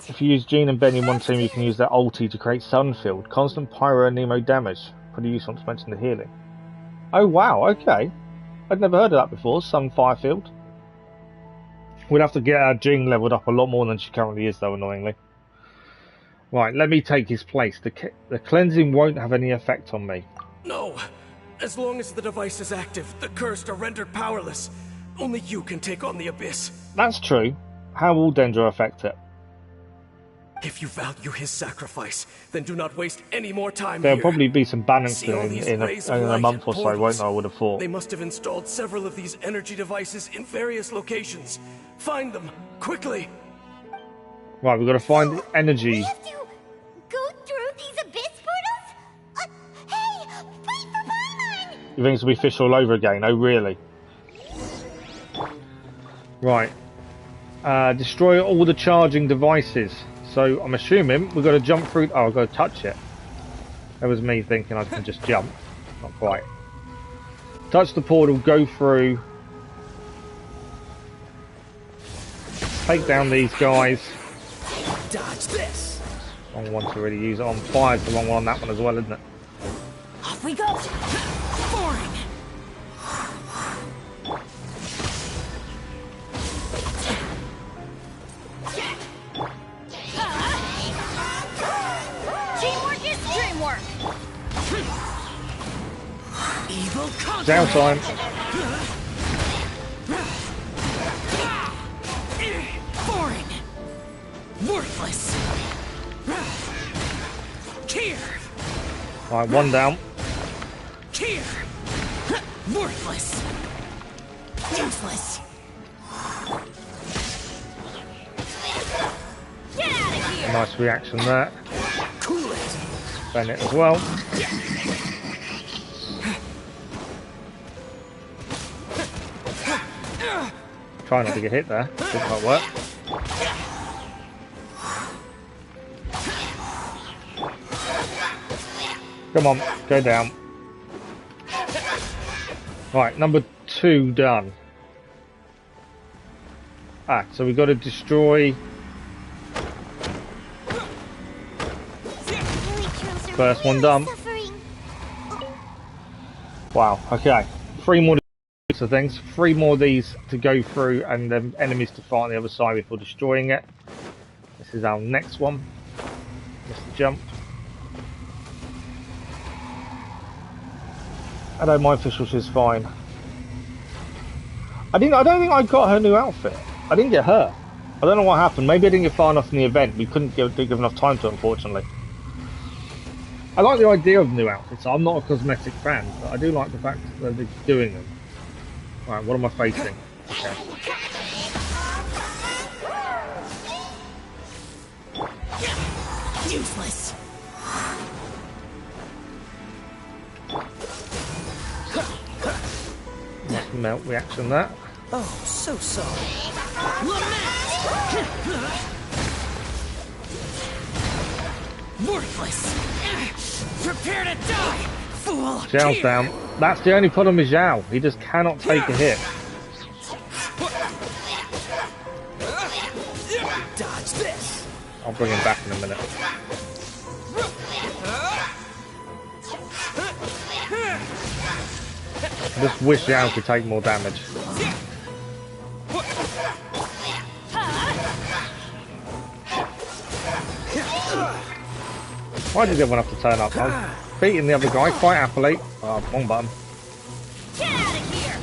If you use Jean and Ben in one team, you can use their ulti to create Sunfield. Constant Pyro and Nemo damage. Pretty useful to mention the healing. Oh wow, okay. I'd never heard of that before, Sun Firefield. We'd have to get our Jean leveled up a lot more than she currently is though, annoyingly. Right, let me take his place. The cleansing won't have any effect on me. No. As long as the device is active, the cursed are rendered powerless. Only you can take on the Abyss. That's true. How will Dendro affect it? If you value his sacrifice, then do not waste any more time There'll here. probably be some balancing See all these in rays a of light month or and so, won't portals? there? I would have thought. They must have installed several of these energy devices in various locations. Find them, quickly! Right, we've got to find the energy. We have to go through these Abyss portals? Hey, wait for Paimon! You think it's going to be fish all over again? Oh, really? Right. Destroy all the charging devices. So I'm assuming we've got to jump through... Oh, I've got to touch it. That was me thinking I can just jump. Not quite. Touch the portal, go through. Take down these guys. Dodge this. Wrong one to really use it on. Fire's the wrong one on that one as well, isn't it? Off we go. Boring. Teamwork is dreamwork. Evil conquer. Downtime. Boring. Worthless. Here. Alright, one down. Here. Worthless. Useless. Get out of here. Nice reaction there. Cool it. Bennett as well. Try not to get hit there. Didn't quite work. Come on, go down. Right, number 2 done. Ah, so we've got to destroy first one done. Wow, okay. 3 more of things. 3 more of these to go through and then enemies to fight on the other side before destroying it. This is our next one. Missed the jump. I don't mind Fischl, she's fine. I don't think I got her new outfit. I didn't get her. I don't know what happened. Maybe I didn't get far enough in the event. We couldn't give enough time to it, unfortunately. I like the idea of new outfits. I'm not a cosmetic fan, but I do like the fact that they're doing them. Alright, what am I facing? Okay. Useless. Nice melt reaction there. Oh, so sorry. Worthless. Prepare to die, fool. Zhao's down. That's the only problem with Zhao. He just cannot take a hit. Dodge this. I'll bring him back in a minute. I just wish Zhao could take more damage. Why did everyone have to turn up? I was beating the other guy quite happily. Oh, wrong button. Get out of here.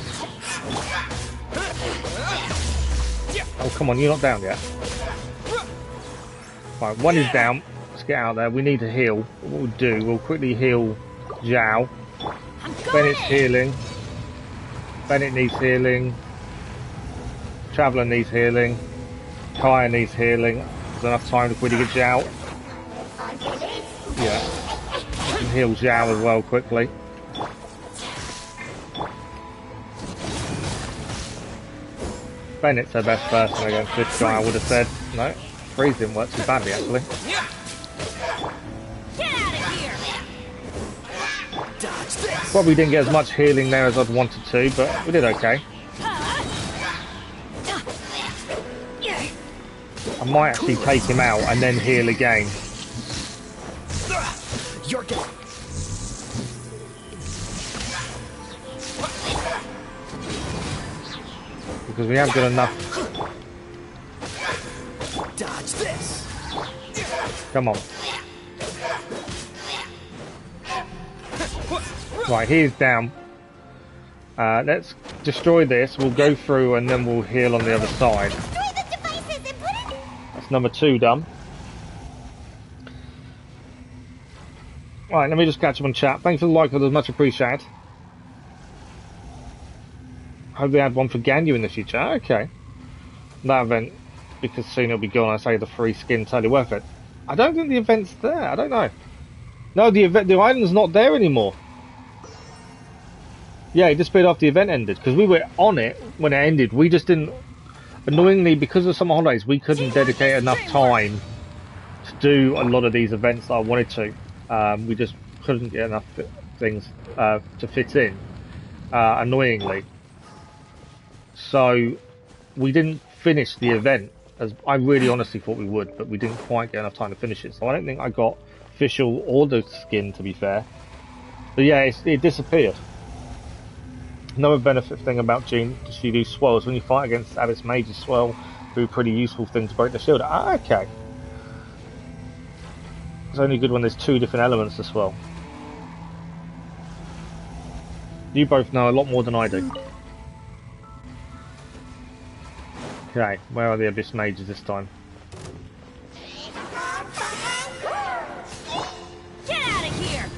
Oh, come on, you're not down yet. Right, one is down. Let's get out there. We need to heal. What we'll do, we'll quickly heal Zhao. Bennett's healing. Bennett needs healing. Traveller needs healing. Kaya needs healing. There's enough time to quickly get Zhao. Yeah. We can heal Zhao as well quickly. Bennett's the best person against this guy, I would have said. No, freeze didn't work too badly actually. Get out of here. Dodge this. Probably didn't get as much healing there as I'd wanted to, but we did okay. I might actually take him out and then heal again. You're good. Because we haven't got enough. Dodge this. Come on. Right, he's down. Let's destroy this. We'll go through and then we'll heal on the other side. That's number 2 done. Right, let me just catch up on chat. Thanks for the like, it was much appreciated. Hope they had one for Ganyu in the future. Okay. That event, because soon it'll be gone, I say the free skin totally worth it. I don't think the event's there. I don't know. No, the island's not there anymore. Yeah, it disappeared after the event ended, because we were on it when it ended. We just didn't... Annoyingly, because of summer holidays, we couldn't dedicate enough time to do a lot of these events that I wanted to. We just couldn't get enough things to fit in, annoyingly. So we didn't finish the event as I really honestly thought we would, but we didn't quite get enough time to finish it. So I don't think I got official or the skin, to be fair. But yeah, it disappeared. Another benefit thing about Shidu swells, when you fight against Abyss Mages, swell do a pretty useful thing to break the shield. Ah, okay. It's only good when there's two different elements to swell. You both know a lot more than I do. Okay, where are the Abyss Mages this time? Get out of here!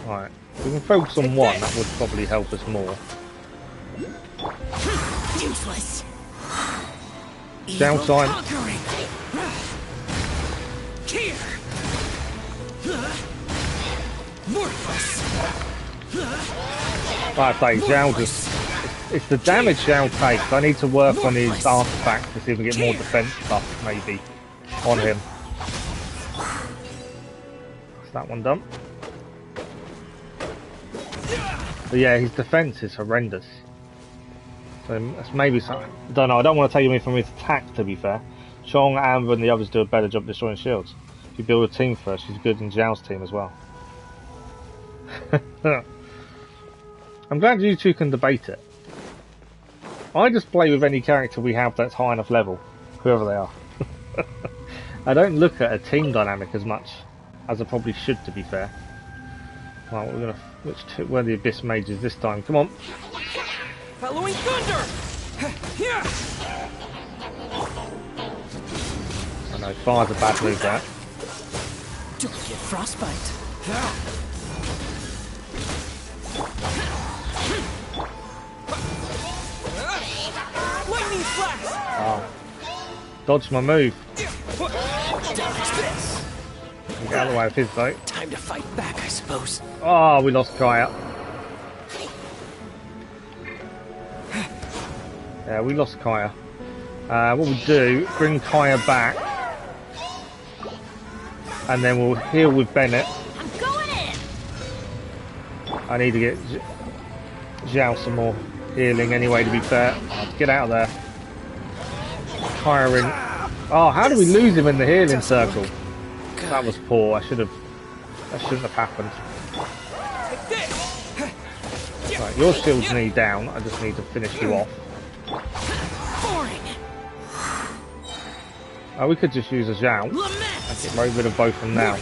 Right, if we can focus on one, that would probably help us more. Useless. Downside. Here. Worthless. Like I say, Zhao just... It's the damage Zhao takes. I need to work on his artifacts to see if we get more defense stuff, maybe, on him. Is that one done? But yeah, his defense is horrendous. So that's maybe something. I don't know, I don't want to take away from his attack, to be fair. Chong, Amber and the others do a better job destroying shields. If you build a team first, she's good in Zhao's team as well. I'm glad you two can debate it. I just play with any character we have that's high enough level, whoever they are. I don't look at a team dynamic as much as I probably should, to be fair. Right, we're gonna where are the Abyss Mages this time? Come on. Following thunder. I know fire's a bad move, that. Don't get frostbite. Lightning flash. Oh. Dodge my move. Dodge this. Get out of the way of his though. Time to fight back, I suppose. Oh, we lost Kaya. Yeah, we lost Kaya. What we'll do, bring Kaya back. And then we'll heal with Bennett. I'm going in. I need to get Zhao some more healing anyway, to be fair. Get out of there. Kaya in. Oh, how did we lose him in the healing circle? That was poor. That shouldn't have happened. Right, your shield's nearly down. I just need to finish you off. Oh, we could just use a Zhao and get rid of both of them now.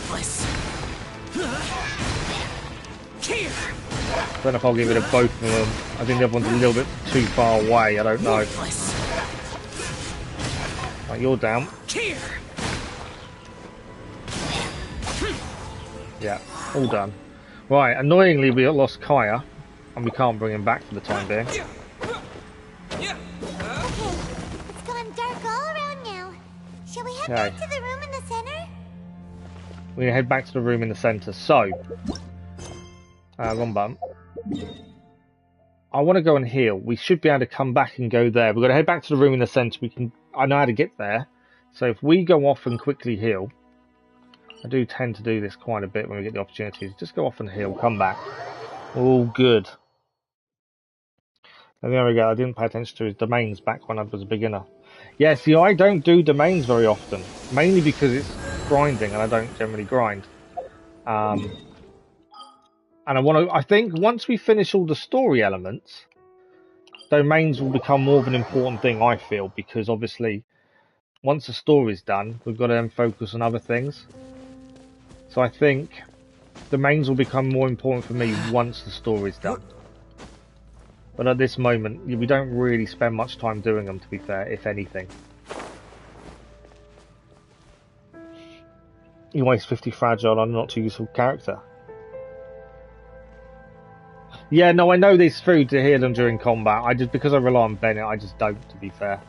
I don't know if I'll get rid of both of them. I think the other one's a little bit too far away. I don't know. Right, you're down. Yeah, all done. Right, annoyingly we lost Kaya, and we can't bring him back for the time being. It's gone dark all around now. Shall we head back to the room in the center? We're gonna head back to the room in the center. So, wrong button. I want to go and heal. We should be able to come back and go there. We're gonna head back to the room in the center. I know how to get there. So if we go off and quickly heal. I do tend to do this quite a bit when we get the opportunities. Just go off and heal, come back. All good. And there we go. I didn't pay attention to his domains back when I was a beginner. Yeah, see, I don't do domains very often. Mainly because it's grinding and I don't generally grind. And I think once we finish all the story elements, domains will become more of an important thing, I feel. Because obviously, once the story's done, we've got to then focus on other things. So I think domains will become more important for me once the story's done. But at this moment, we don't really spend much time doing them, to be fair, if anything. You waste 50 fragile on a not too useful character. Yeah, no, I know there's food to heal them during combat. Because I rely on Bennett, I just don't, to be fair.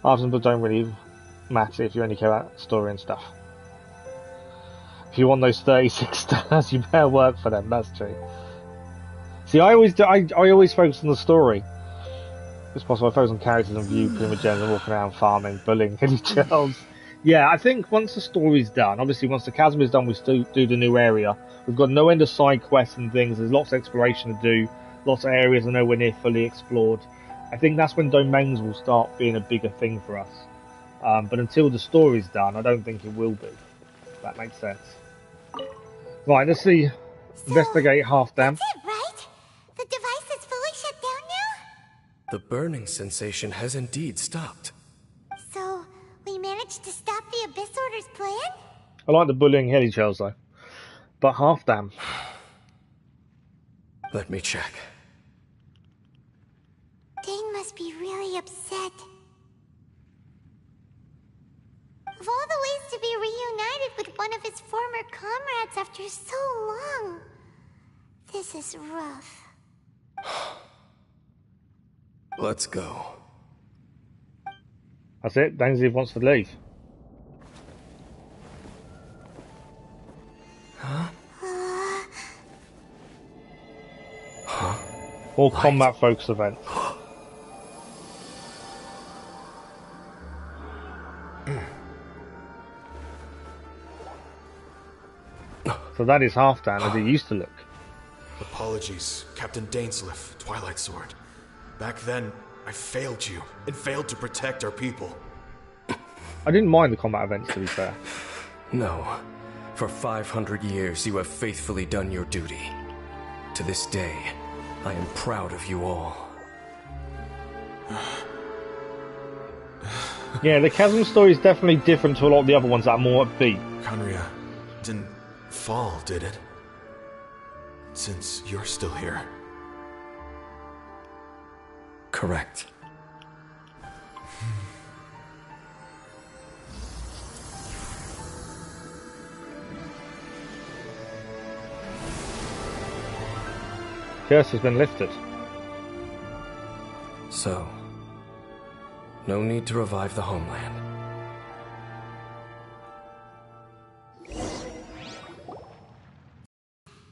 Halves and don't really matter if you only care about story and stuff. If you want those 36 stars, you better work for them. That's true. See, I always focus on the story. It's possible I focus on characters and view Primogen and walking around farming, bullying any childs. Yeah, I think once the story's done, obviously once the chasm is done, we still do the new area. We've got no end of side quests and things. There's lots of exploration to do. lots of areas are nowhere near fully explored. I think that's when domains will start being a bigger thing for us. But until the story's done, I don't think it will be. If that makes sense. Right, let's see. Investigate Half Dam. That's it, right? The device is fully shut down now? The burning sensation has indeed stopped. So, we managed to stop the Abyss Order's plan? I like the bullying helichurls though. But Half Dam. Let me check. Dane must be really upset. Of all the ways to be reunited with one of his former comrades after so long, this is rough. Let's go. That's it. Dainsleif wants to leave. Huh? More combat focused event. So that is Half Dam as it used to look. Apologies, Captain Dainsleif, Twilight Sword. Back then, I failed you, and failed to protect our people. I didn't mind the combat events, to be fair. No. For 500 years, you have faithfully done your duty. To this day, I am proud of you all. Yeah, the Chasm story is definitely different to a lot of the other ones that are more upbeat. Conria didn't fall, did it? Since you're still here. Correct. Curse has been lifted. So, no need to revive the homeland.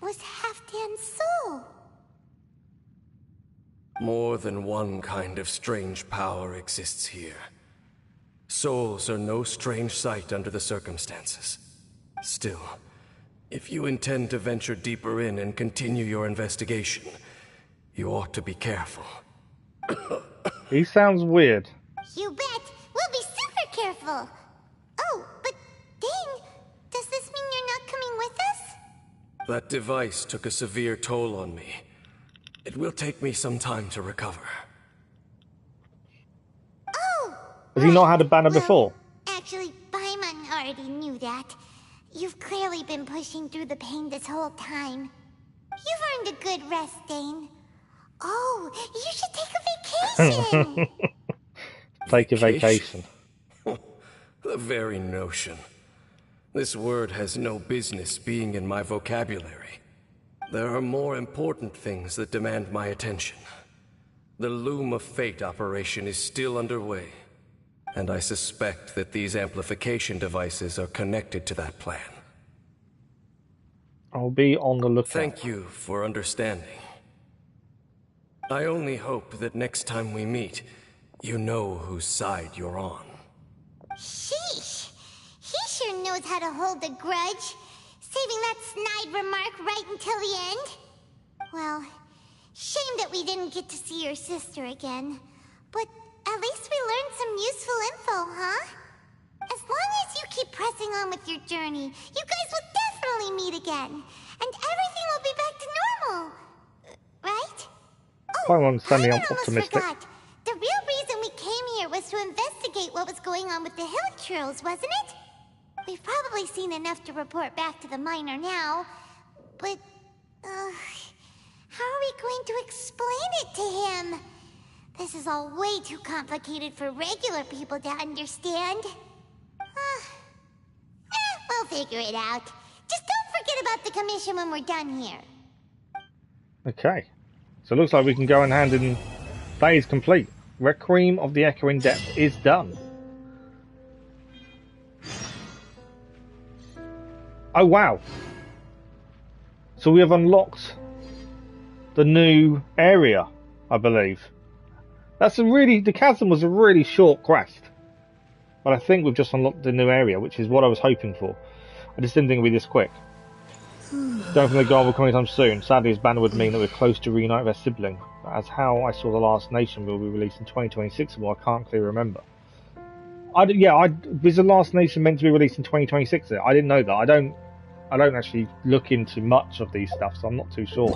Was Halfdan's soul? More than one kind of strange power exists here. Souls are no strange sight under the circumstances. Still, if you intend to venture deeper in and continue your investigation, you ought to be careful. He sounds weird. You bet. We'll be super careful. Oh, but Dane, does this mean you're not coming with us? That device took a severe toll on me. It will take me some time to recover. Oh! Has he not had a banner before? Actually, Paimon already knew that. You've clearly been pushing through the pain this whole time. You've earned a good rest, Dane. Oh, you should take a vacation! Take a vacation. The very notion. This word has no business being in my vocabulary. There are more important things that demand my attention. The Loom of Fate operation is still underway, and I suspect that these amplification devices are connected to that plan. I'll be on the lookout. Thank you for understanding. I only hope that next time we meet, you know whose side you're on. Sheesh! He sure knows how to hold a grudge. Saving that snide remark right until the end. Well, shame that we didn't get to see your sister again. But at least we learned some useful info, huh? As long as you keep pressing on with your journey, you guys will definitely meet again. And everything will be back to normal. Right? I'm I almost optimistic. forgot. The real reason we came here was to investigate what was going on with the Hilichurls, wasn't it? We've probably seen enough to report back to the miner now. But, how are we going to explain it to him? This is all way too complicated for regular people to understand. We'll figure it out. Just don't forget about the commission when we're done here. Okay. So it looks like we can go and hand in... That is complete. Requiem of the Echoing Depth is done. Oh, wow. So we have unlocked the new area, I believe. That's a really... The Chasm was a really short quest. But I think we've just unlocked the new area, which is what I was hoping for. I just didn't think it would be this quick. Going from the goal will come anytime soon. Sadly, his banner would mean that we're close to reunite with our sibling. As how I saw the Last Nation will be released in 2026, well, I can't clearly remember. Was the Last Nation meant to be released in 2026? I didn't know that. I don't actually look into much of these stuff, so I'm not too sure.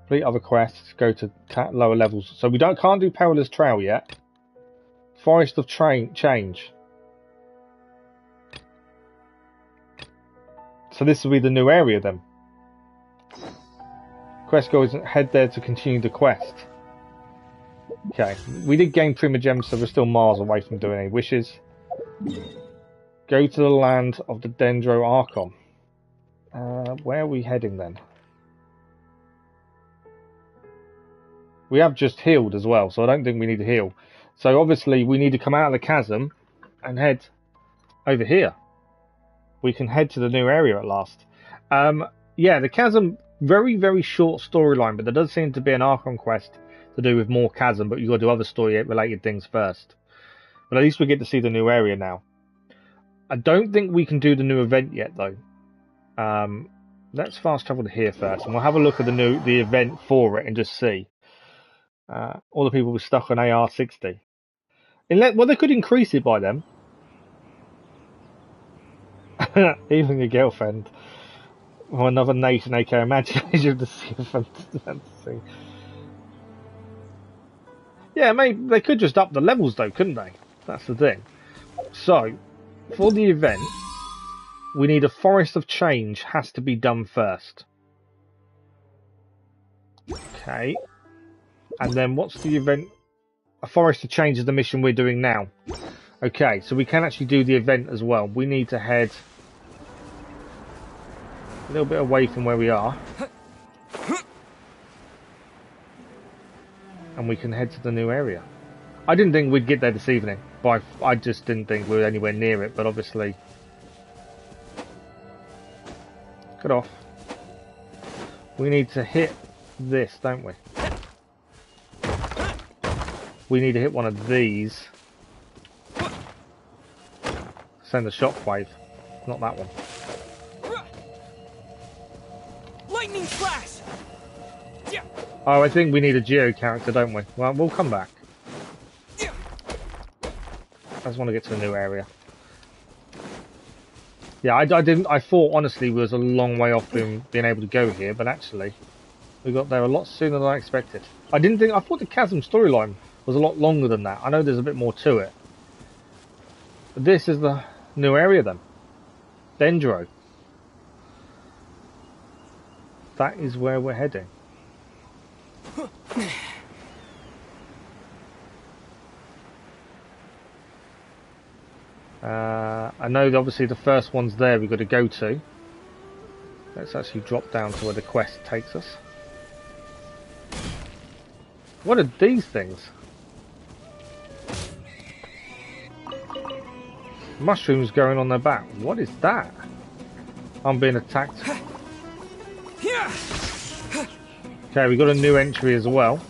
Complete other quests. Go to lower levels. So we can't do Perilous Trail yet. Forest of Change. So this will be the new area then. Quest goes head there to continue the quest. Okay, we did gain Primogems, so we're still miles away from doing any wishes. Go to the land of the Dendro Archon. Where are we heading then? We have just healed as well, so I don't think we need to heal. So obviously we need to come out of the chasm and head over here. We can head to the new area at last. Yeah, the chasm, very, very short storyline, but there does seem to be an Archon quest to do with more chasm, but you've got to do other story-related things first. But at least we get to see the new area now. I don't think we can do the new event yet, though. Let's fast travel to here first, and we'll have a look at the event for it and just see. All the people were stuck on AR-60. Well, they could increase it by them. Even your girlfriend. Or another nation, aka imagination to see a fantasy. Yeah, maybe they could just up the levels though, couldn't they? That's the thing. So, for the event, we need a Forest of Change has to be done first. Okay. And then what's the event? A Forest of Change is the mission we're doing now. Okay, so we can actually do the event as well. We need to head a little bit away from where we are. And we can head to the new area. I didn't think we'd get there this evening. But I just didn't think we were anywhere near it. But obviously... Get off. We need to hit this, don't we? We need to hit one of these. Send a shockwave. Not that one. Lightning flash. Oh, I think we need a Geo character, don't we? Well, we'll come back. I just want to get to a new area. Yeah, I thought honestly we was a long way off being able to go here, but actually we got there a lot sooner than I expected. I thought the Chasm storyline was a lot longer than that. I know there's a bit more to it. But this is the new area then. Dendro. That is where we're heading. I know that obviously the first one's there we've got to go to. Let's actually drop down to where the quest takes us. What are these things? Mushrooms going on their back. What is that? I'm being attacked. Okay, we got a new entry as well.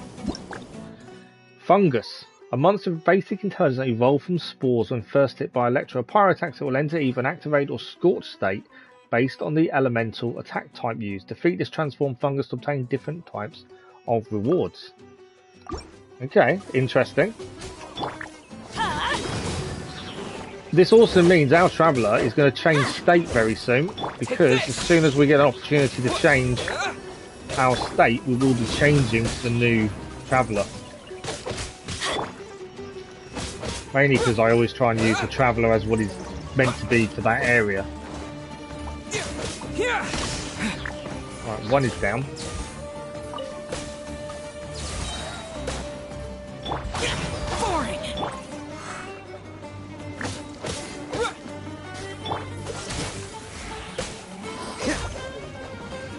Fungus. A monster of basic intelligence that evolved from spores when first hit by electro. A pyro attacks it will enter either an activate or scorch state based on the elemental attack type used. Defeat this transformed fungus to obtain different types of rewards. Okay, interesting. This also means our traveller is going to change state very soon, because as soon as we get an opportunity to change our state, we will be changing to the new traveller. Mainly because I always try and use the traveller as what he's meant to be for that area. Right, one is down.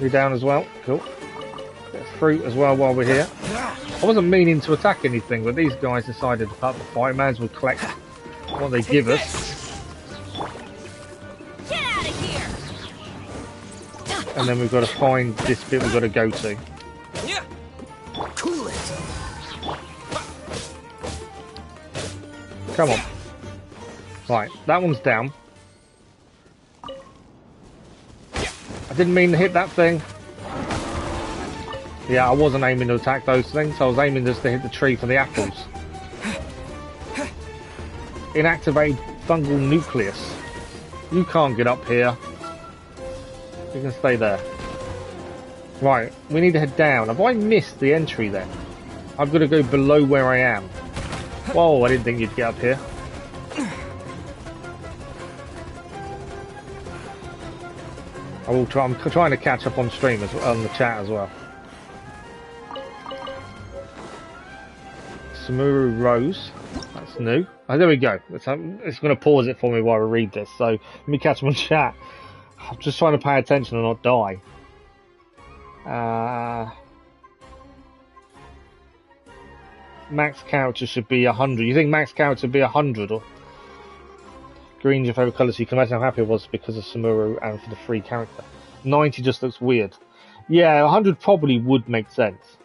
You down as well? Cool. Bit of fruit as well while we're here. I wasn't meaning to attack anything, but these guys decided to start the fight. May as well collect what they give us. Get out of here. And then we've got to find this bit we've got to go to. Cool it. Come on. Right, that one's down. I didn't mean to hit that thing. Yeah, I wasn't aiming to attack those things. I was aiming just to hit the tree for the apples. Inactivated fungal nucleus. You can't get up here. You can stay there. Right, we need to head down. Have I missed the entry then? I've got to go below where I am. Whoa, I didn't think you'd get up here. I will try. I'm trying to catch up on stream as well, on the chat as well. Sumeru Rose. That's new. Oh, there we go. It's going to pause it for me while I read this. So let me catch them on chat. I'm just trying to pay attention and not die. Max character should be 100. You think max character should be 100? Or green's your favourite colour, so you can imagine how happy I was because of Sumeru and for the free character. 90 just looks weird. Yeah, 100 probably would make sense.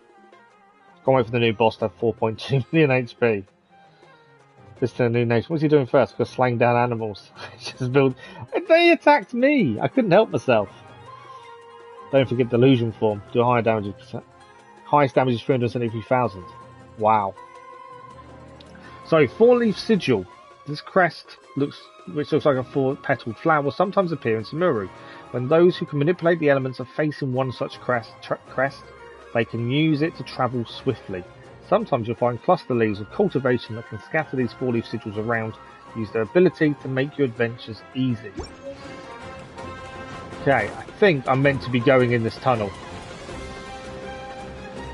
Can't wait for the new boss to have 4.2 million HP. This to a new nation. What's he doing first? Go slaying down animals. Just build. They attacked me! I couldn't help myself. Don't forget delusion form. Do a higher damage. Highest damage is 373,000. Wow. So, 4-leaf sigil. This crest which looks like a 4-petaled flower, sometimes appear in Sumeru. When those who can manipulate the elements are facing one such crest, they can use it to travel swiftly. Sometimes you'll find cluster leaves with cultivation that can scatter these 4-leaf sigils around, use their ability to make your adventures easy. Okay, I think I'm meant to be going in this tunnel.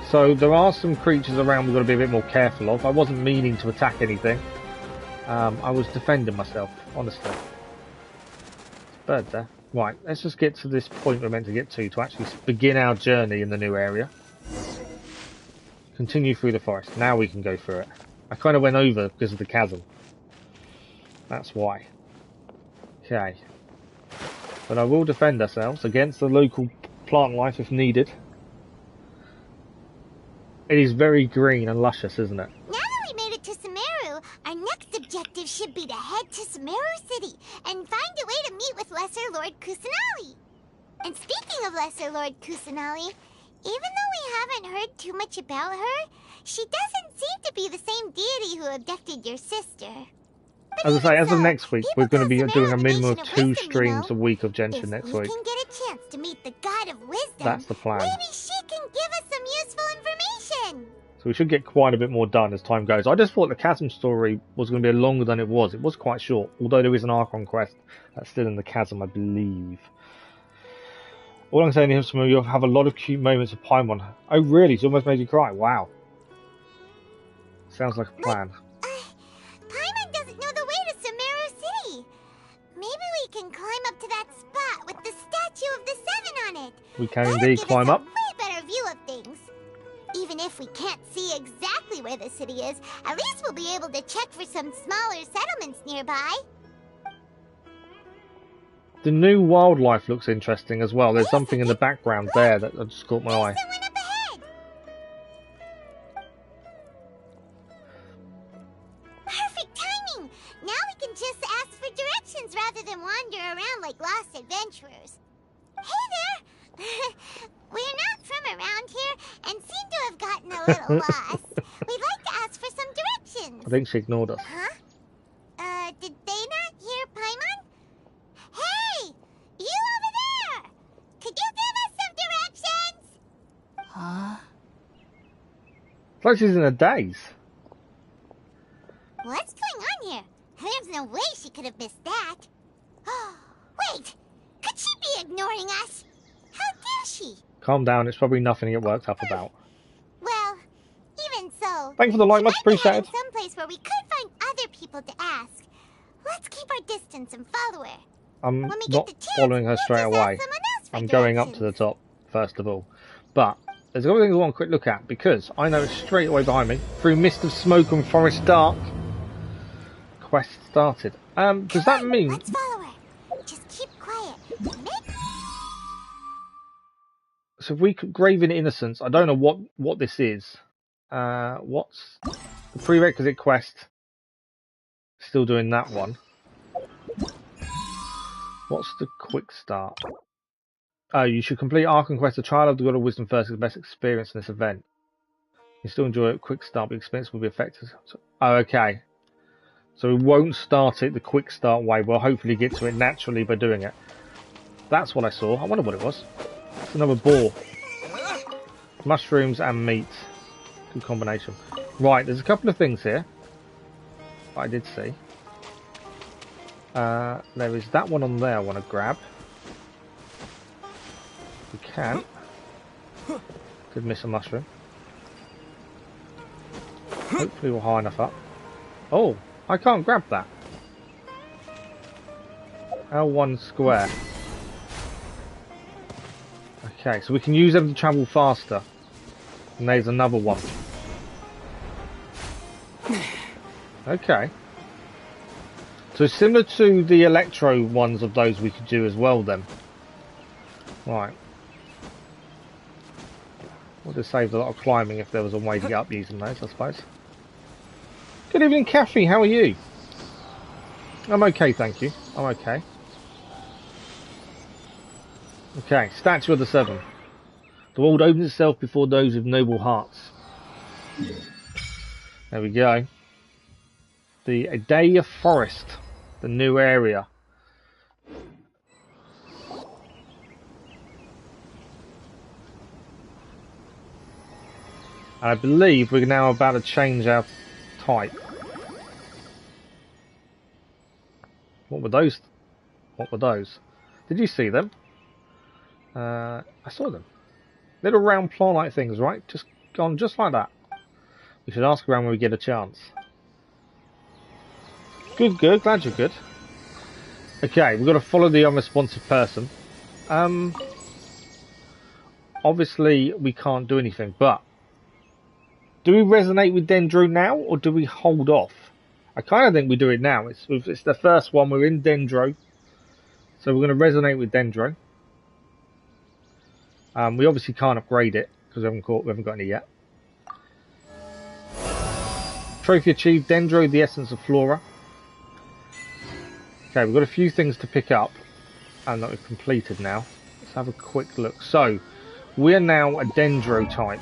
So there are some creatures around we've got to be a bit more careful of. I wasn't meaning to attack anything. I was defending myself, honestly. There's a bird there. Right, let's just get to this point we're meant to get to actually begin our journey in the new area. Continue through the forest. Now we can go through it. I kind of went over because of the chasm. That's why. Okay. But I will defend ourselves against the local plant life if needed. It is very green and luscious, isn't it? Now that we made it to Sumeru, our next objective should be to head to Sumeru City and find a way to meet with Lesser Lord Kusanali. And speaking of Lesser Lord Kusanali, even though we haven't heard too much about her, she doesn't seem to be the same deity who abducted your sister. But as I say, as of so, next week, we're going to be doing a minimum of 2 streams a week of Genshin if next we week. can get a chance to meet the God of Wisdom, That's the plan. maybe she can give us some useful information. So we should get quite a bit more done as time goes. I just thought the Chasm story was going to be longer than it was. It was quite short, although there is an Archon quest that's still in the Chasm, I believe. All I'm saying is, you'll have a lot of cute moments of Paimon. Oh really? It's almost made you cry. Wow. Sounds like a plan. Paimon doesn't know the way to Sumeru City. Maybe we can climb up to that spot with the statue of the Seven on it. We can That'll indeed give climb us up. a way better view of things. Even if we can't see exactly where the city is, at least we'll be able to check for some smaller settlements nearby. The new wildlife looks interesting as well. There's something in the background there that just caught my eye. There's someone up ahead. Perfect timing! Now we can just ask for directions rather than wander around like lost adventurers. Hey there! We're not from around here and seem to have gotten a little lost. We'd like to ask for some directions. I think she ignored us. Huh? Did they not hear Paimon? Hey! You over there! Could you give us some directions? Huh? It's like she's in a daze. What's going on here? There's no way she could have missed that. Wait! Could she be ignoring us? How dare she? Calm down, it's probably nothing to get worked up about. Well, even so... Thanks for the like, she much might be appreciated. heading someplace where we could find other people to ask. Let's keep our distance and follow her. I'm When we get not the chance, following her we'll straight just away. ask someone else for I'm going up to directions. the top, first of all. But there's a couple of things I want to quick look at, because I know it's straight away behind me, through mist of smoke and forest dark, quest started. Does that mean... Let's follow her. Just keep quiet. So if we could Graven Innocence, I don't know what this is. What's the prerequisite quest? Still doing that one. What's the quick start? Oh, you should complete Ark and Quest, the Trial of the God of Wisdom first, is the best experience in this event. You still enjoy it, quick start, but the experience will be affected. Oh, okay. So we won't start it the quick start way. We'll hopefully get to it naturally by doing it. That's what I saw. I wonder what it was. It's another boar. Mushrooms and meat. Good combination. Right, there's a couple of things here I did see. There is that one on there I want to grab. We can. Did miss a mushroom. Hopefully we're high enough up. Oh, I can't grab that. L1 square. Okay, so we can use them to travel faster. And there's another one. Okay. So similar to the electro ones of those we could do as well then. Right. Would have saved a lot of climbing if there was a way to get up using those, I suppose. Good evening, Kathy. How are you? I'm okay, thank you. I'm okay. Okay, Statue of the Seven. The world opens itself before those with noble hearts. There we go. The Adaya Forest, the new area. I believe we're now about to change our type. What were those? What were those? Did you see them? I saw them. Little round claw-like things, right? Just gone just like that. We should ask around when we get a chance. Good, good. Glad you're good. Okay, we've got to follow the unresponsive person. Obviously, we can't do anything, but do we resonate with Dendro now, or do we hold off? I kind of think we do it now. It's the first one. We're in Dendro, so we're going to resonate with Dendro. We obviously can't upgrade it because we haven't got any yet. Trophy achieved. Dendro, the essence of Flora. Okay, we've got a few things to pick up, and that we've completed now. Let's have a quick look. So, we're now a Dendro type.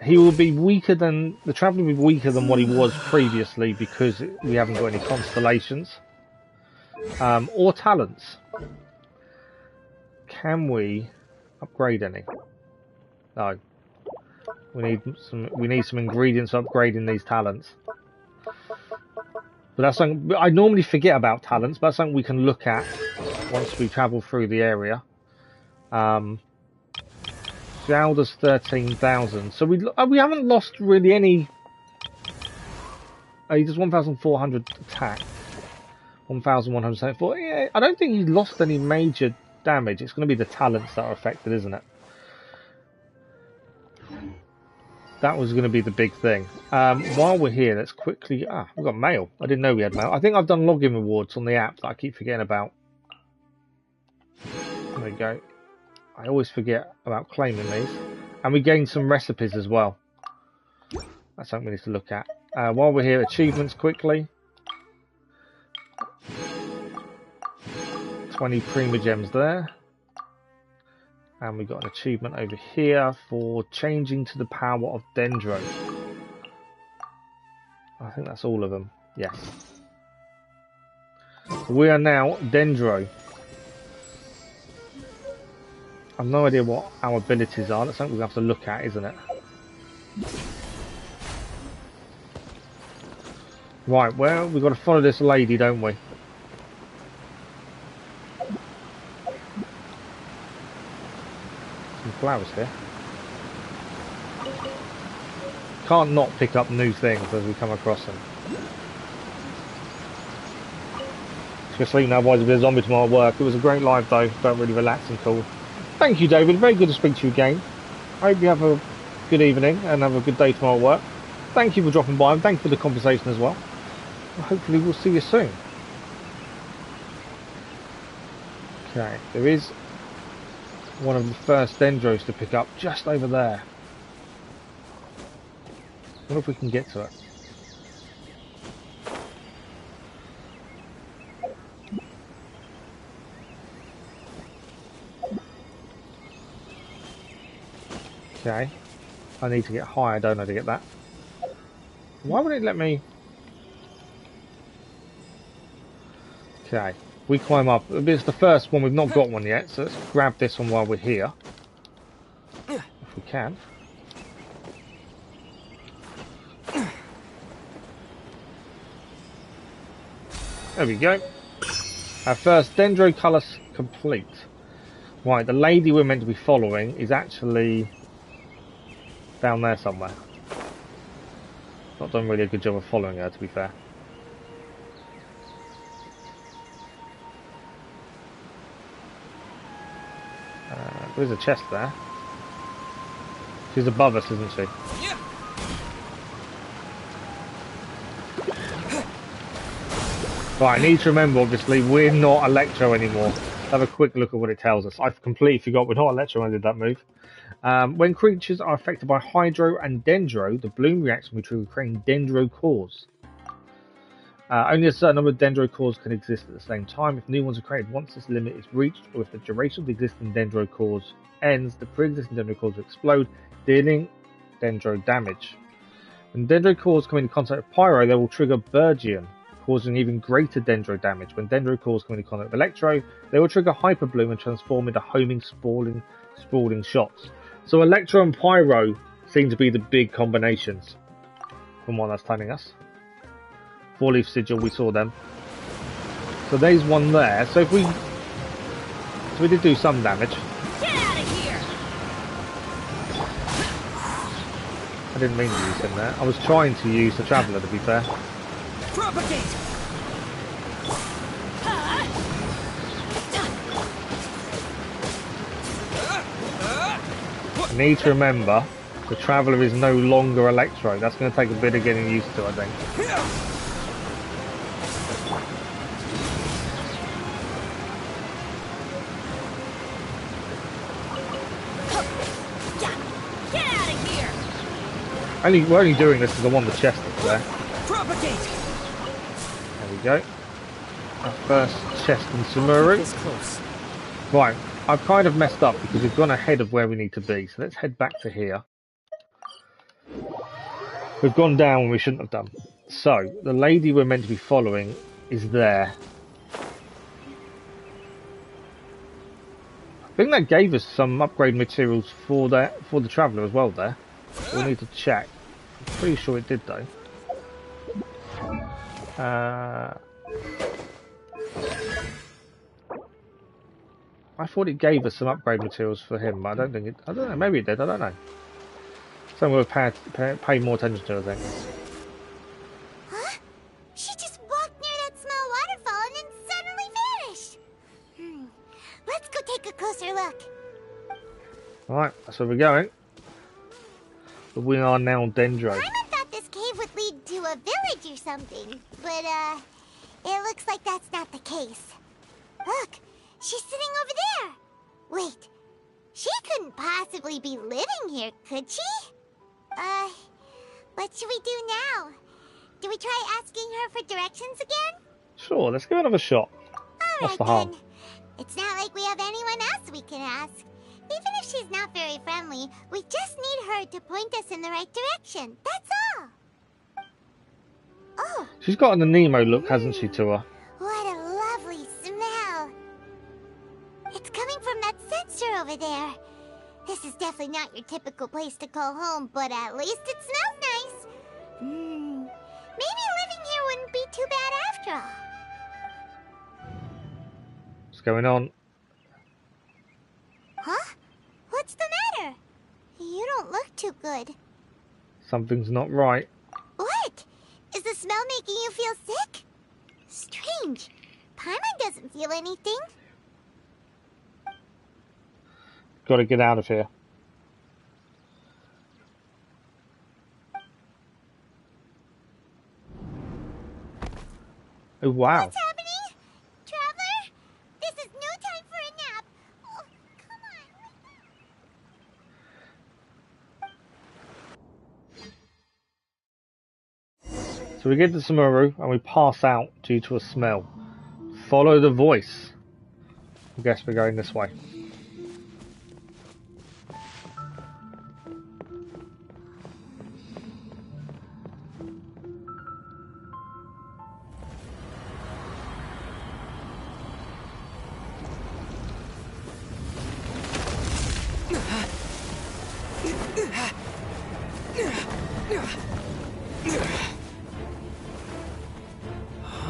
He will be weaker than the traveler will be weaker than what he was previously because we haven't got any constellations or talents. Can we upgrade any? No. We need some ingredients upgrading these talents. But that's something I normally forget about talents, but that's something we can look at once we travel through the area. Zelda's 13,000. So we haven't lost really any. He does 1,400 attack. 1,174. Yeah, I don't think he's lost any major damage. It's going to be the talents that are affected, isn't it? That was going to be the big thing. While we're here, let's quickly... we've got mail. I didn't know we had mail. I think I've done login rewards on the app that I keep forgetting about. There we go. I always forget about claiming these. And we gained some recipes as well. That's something we need to look at. While we're here, achievements quickly. 20 Prima Gems there. And we got an achievement over here for changing to the power of Dendro. I think that's all of them. Yes. We are now Dendro. I've no idea what our abilities are. That's something we have to look at, isn't it? Right, well, we've got to follow this lady, don't we? Some flowers here. Can't not pick up new things as we come across them. Just gonna sleep now, otherwise it'll be a zombie tomorrow at work. It was a great live though, felt really relaxed and cool. Thank you, David. Very good to speak to you again. I hope you have a good evening and have a good day tomorrow at work. Thank you for dropping by and thank you for the conversation as well. Hopefully we'll see you soon. Okay, there is one of the first Dendros to pick up just over there. I wonder if we can get to it. Okay. I need to get higher, don't I, to get that? Why would it let me... Okay. We climb up. It's the first one. We've not got one yet, so let's grab this one while we're here. If we can. There we go. Our first Dendro colour complete. Right, the lady we're meant to be following is actually down there somewhere. Not done really a good job of following her, to be fair. There's a chest there. She's above us, isn't she? Right, I need to remember, obviously, we're not Electro anymore. Let's have a quick look at what it tells us. I've completely forgot we're not Electro when I did that move. When creatures are affected by Hydro and Dendro, the bloom reaction will trigger creating Dendro cores. Only a certain number of Dendro cores can exist at the same time. If new ones are created once this limit is reached, or if the duration of the existing Dendro cores ends, the pre-existing Dendro cores will explode, dealing Dendro damage. When Dendro cores come into contact with Pyro, they will trigger Burgeon, causing even greater Dendro damage. When Dendro cores come into contact with Electro, they will trigger Hyper Bloom and transform into homing, sprawling shots. So Electro and Pyro seem to be the big combinations, from what that's telling us. Four Leaf Sigil, we saw them. So there's one there. So if we... So we did do some damage. Get out of here! I didn't mean to use him there. I was trying to use the Traveller, to be fair. Propagate! I need to remember, the Traveller is no longer Electro. That's going to take a bit of getting used to, I think. We're only doing this because I want the chest up there. Propagate. There we go. Our first chest in Sumeru. Right, I've kind of messed up because we've gone ahead of where we need to be. So let's head back to here. We've gone down when we shouldn't have done. So, the lady we're meant to be following is there. I think that gave us some upgrade materials for the Traveller as well there. We'll need to check. I'm pretty sure it did though. I thought it gave us some upgrade materials for him, but I don't think it... I don't know, maybe it did, I don't know. Something we'll pay more attention to, I think. Huh? She just walked near that small waterfall and then suddenly vanished! Let's go take a closer look. Alright, that's where we're going. But we are now Dendro. Paimon thought this cave would lead to a village or something, but it looks like that's not the case. Look, she's sitting over there. Wait, she couldn't possibly be living here, could she? What should we do now? Do we try asking her for directions again? Sure, let's give it another shot. What's the harm? Then. It's not like we have anyone else we can ask. Even if she's not very friendly, we just need her to point us in the right direction. That's all. Oh. She's got an Nemo look, hasn't she, to her? What a lovely smell. It's coming from that sensor over there. This is definitely not your typical place to call home, but at least it smells nice. Maybe living here wouldn't be too bad after all. What's going on? Huh? What's the matter? You don't look too good. Something's not right. What? Is the smell making you feel sick? Strange. Paimon doesn't feel anything. Got to get out of here. Oh, wow. What's happening? Traveler? This is no time for a nap. Oh, come on. So we get to Sumeru and we pass out due to a smell. Follow the voice. I guess we're going this way.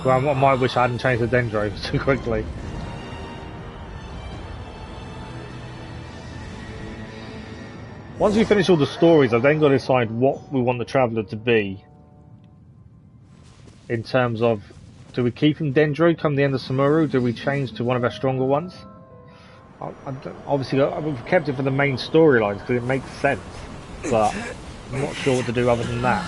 Well, I might wish I hadn't changed the Dendro too quickly. Once we finish all the stories, I've then got to decide what we want the Traveller to be. In terms of, do we keep him Dendro come the end of Sumeru? Do we change to one of our stronger ones? Obviously, we've kept it for the main storylines because it makes sense. But I'm not sure what to do other than that.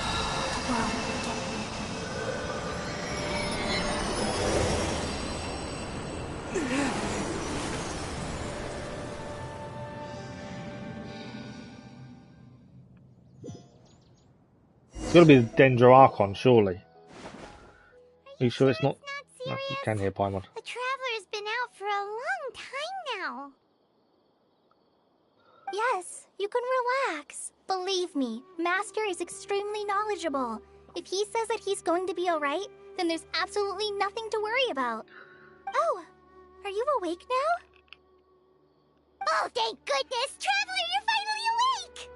It's got to be the Dendro Archon, surely. Are you sure it's not? No, you can hear Paimon. The Traveler's been out for a long time now. Yes, you can relax. Believe me, Master is extremely knowledgeable. If he says that he's going to be alright, then there's absolutely nothing to worry about. Oh, are you awake now? Oh, thank goodness! Traveler, you're finally awake!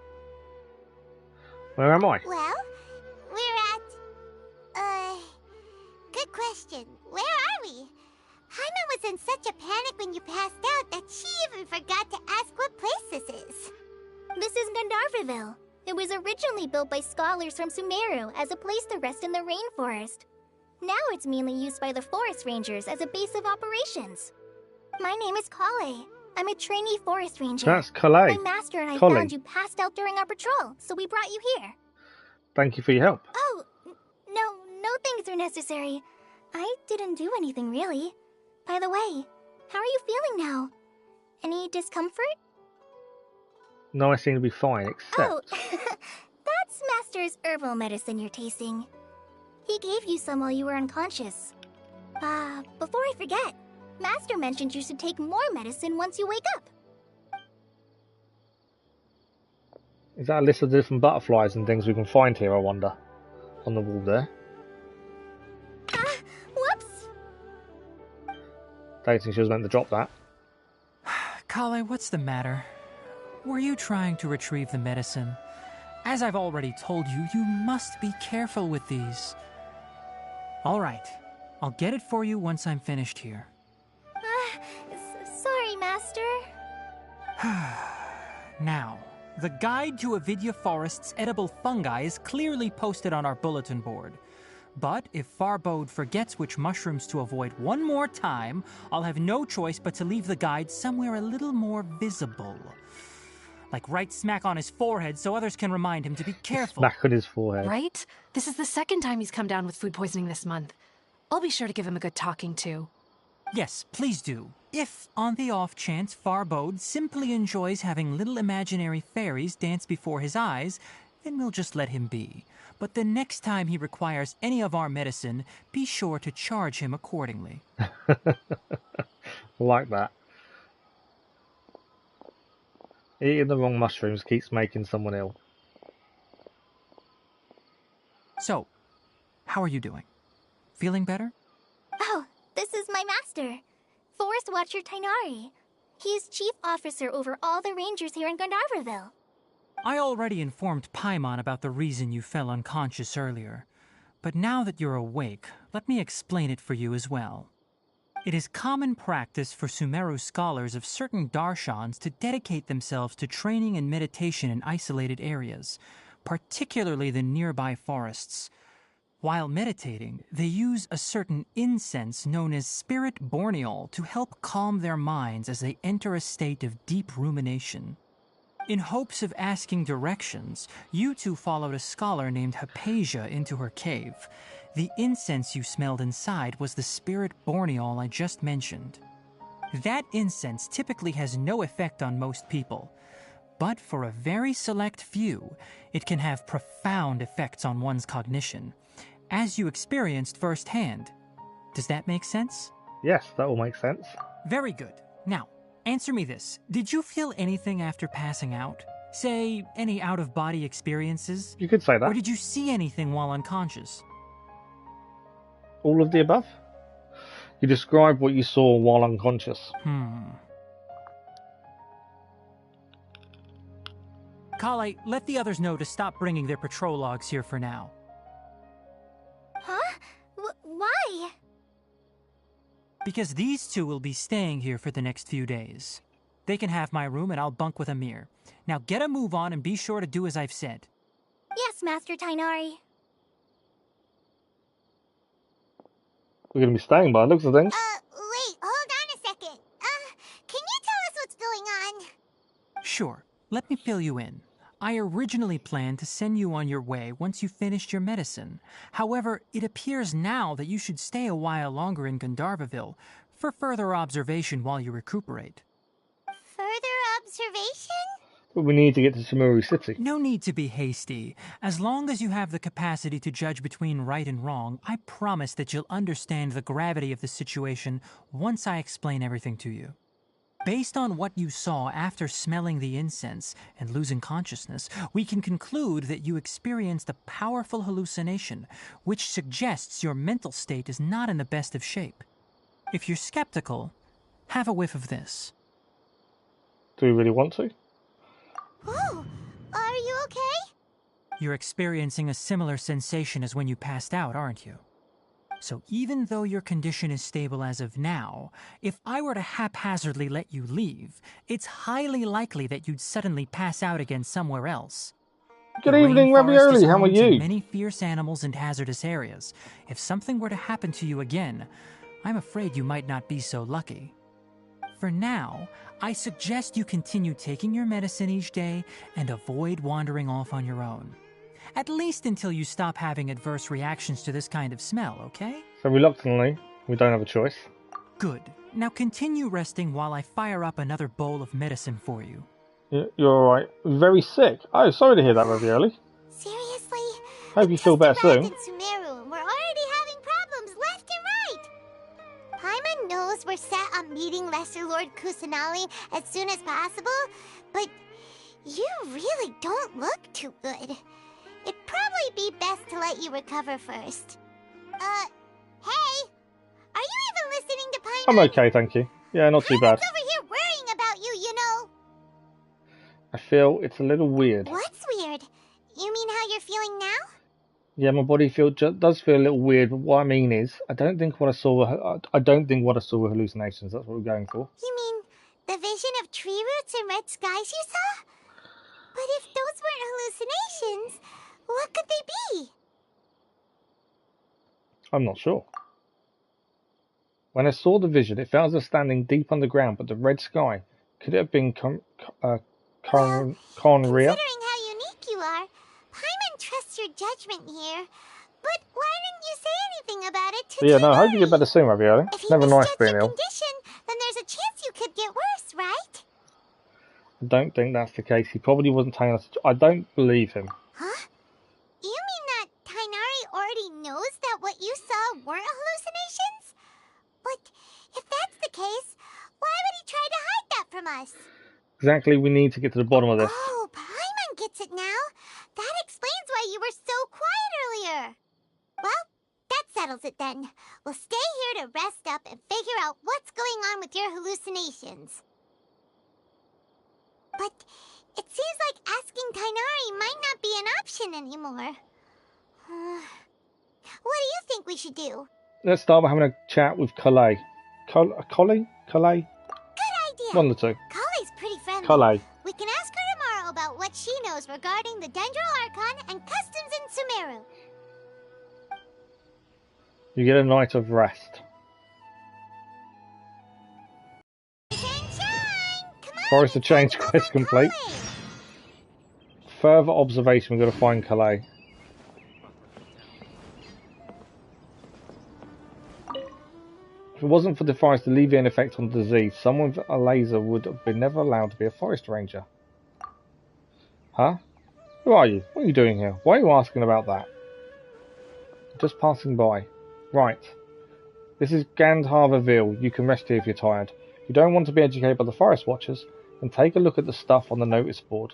Where am I? Well, we're at... Good question. Where are we? Hyman was in such a panic when you passed out that she even forgot to ask what place this is. This is Gandharvaville. It was originally built by scholars from Sumeru as a place to rest in the rainforest. Now it's mainly used by the forest rangers as a base of operations. My name is Kale. I'm a trainee forest ranger. That's Kale. My master and I found you passed out during our patrol, so we brought you here. Thank you for your help. Oh, no thanks are necessary. I didn't do anything really. By the way, how are you feeling now? Any discomfort? No, I seem to be fine, except... Oh, that's Master's herbal medicine you're tasting. He gave you some while you were unconscious. Before I forget, Master mentioned you should take more medicine once you wake up. Is that a list of different butterflies and things we can find here, I wonder? On the wall there. Whoops! Don't think she was meant to drop that. Kale, what's the matter? Were you trying to retrieve the medicine? As I've already told you, you must be careful with these. Alright, I'll get it for you once I'm finished here. Sorry, Master. Now, the guide to Avidya Forest's edible fungi is clearly posted on our bulletin board. But if Farbode forgets which mushrooms to avoid one more time, I'll have no choice but to leave the guide somewhere a little more visible. Like right smack on his forehead so others can remind him to be careful. Smack on his forehead. Right? This is the second time he's come down with food poisoning this month. I'll be sure to give him a good talking to. Yes, please do. If, on the off chance, Farbode simply enjoys having little imaginary fairies dance before his eyes, then we'll just let him be. But the next time he requires any of our medicine, be sure to charge him accordingly. Like that. Eating the wrong mushrooms keeps making someone ill. So, how are you doing? Feeling better? Oh, this is my master, Forest Watcher Tainari. He is chief officer over all the rangers here in Gandharvaville. I already informed Paimon about the reason you fell unconscious earlier. But now that you're awake, let me explain it for you as well. It is common practice for Sumeru scholars of certain darshans to dedicate themselves to training and meditation in isolated areas, particularly the nearby forests. While meditating, they use a certain incense known as spirit borneol to help calm their minds as they enter a state of deep rumination. In hopes of asking directions, you two followed a scholar named Hypatia into her cave. The incense you smelled inside was the spirit borneol I just mentioned. That incense typically has no effect on most people, but for a very select few, it can have profound effects on one's cognition, as you experienced firsthand. Does that make sense? Yes, that all makes sense. Very good. Now, answer me this. Did you feel anything after passing out? Say, any out-of-body experiences? You could say that. Or did you see anything while unconscious? All of the above? You described what you saw while unconscious. Kale, let the others know to stop bringing their patrol logs here for now. Huh? Why? because these two will be staying here for the next few days. They can have my room and I'll bunk with Amir. Now get a move on and be sure to do as I've said. Yes, Master Tainari. We're going to be staying by the looks of things. Wait, hold on a second. Can you tell us what's going on? Sure, let me fill you in. I originally planned to send you on your way once you finished your medicine. However, it appears now that you should stay a while longer in Gandharvaville for further observation while you recuperate. Further observation? But we need to get to Sumeru City. No need to be hasty. As long as you have the capacity to judge between right and wrong, I promise that you'll understand the gravity of the situation once I explain everything to you. Based on what you saw after smelling the incense and losing consciousness, we can conclude that you experienced a powerful hallucination, which suggests your mental state is not in the best of shape. If you're skeptical, have a whiff of this. Do we really want to? Whoa, are you okay? You're experiencing a similar sensation as when you passed out, aren't you? So even though your condition is stable as of now, if I were to haphazardly let you leave, it's highly likely that you'd suddenly pass out again somewhere else. Good The evening, rainforest Ravioli. is How are home to you? many fierce animals and hazardous areas. If something were to happen to you again, I'm afraid you might not be so lucky. For now, I suggest you continue taking your medicine each day and avoid wandering off on your own. At least until you stop having adverse reactions to this kind of smell, okay? So reluctantly, we don't have a choice. Good. Now continue resting while I fire up another bowl of medicine for you. You're alright. Very sick. Oh, sorry to hear that, Ravioli. Seriously? Hope you feel better soon. In Sumeru, and we're already having problems left and right. Paimon knows we're set on meeting Lesser Lord Kusanali as soon as possible, but you really don't look too good. It'd probably be best to let you recover first. Hey! Are you even listening to Paimon? I'm okay, thank you. Yeah, not too bad. Paimon's over here worrying about you, you know. I feel it's a little weird. What's weird? You mean how you're feeling now? Yeah, my body does feel a little weird, but what I mean is, I don't think what I saw were hallucinations. That's what we're going for. You mean the vision of tree roots and red skies you saw? But if those weren't hallucinations, what could they be? I'm not sure. When I saw the vision, it felt as if standing deep underground, but the red sky. Could it have been Conria? Considering how unique you are, Paimon trusts your judgment here. But why didn't you say anything about it to Yeah, no, I hope you Tainari? get better soon, Ravioli. If he Never nice misjudged being your ill. condition, then there's a chance you could get worse, right? I don't think that's the case. He probably wasn't telling us. I don't believe him. Huh? You mean that Tainari already knows that what you saw weren't hallucinations? But if that's the case, why would he try to hide that from us? Exactly, we need to get to the bottom of this. Oh, Paimon gets it now. That explains why you were so quiet earlier. Well, that settles it then. We'll stay here to rest up and figure out what's going on with your hallucinations. But it seems like asking Tainari might not be an option anymore. What do you think we should do? Let's start by having a chat with Calais. Calais? Good idea. One of the two. Kale's pretty friendly. Calais. We can ask her tomorrow about what she knows regarding the Dendro Archon and customs in Sumeru. You get a night of rest. Sunshine! Come on! Forest of Change quest complete. Further observation, we've got to find Calais. If it wasn't for the forest alleviating effect on the disease, someone with a laser would have been never allowed to be a forest ranger. Huh? Who are you? What are you doing here? Why are you asking about that? Just passing by. Right. This is Gandharvaville. You can rest here if you're tired. If you don't want to be educated by the forest watchers, then take a look at the stuff on the notice board.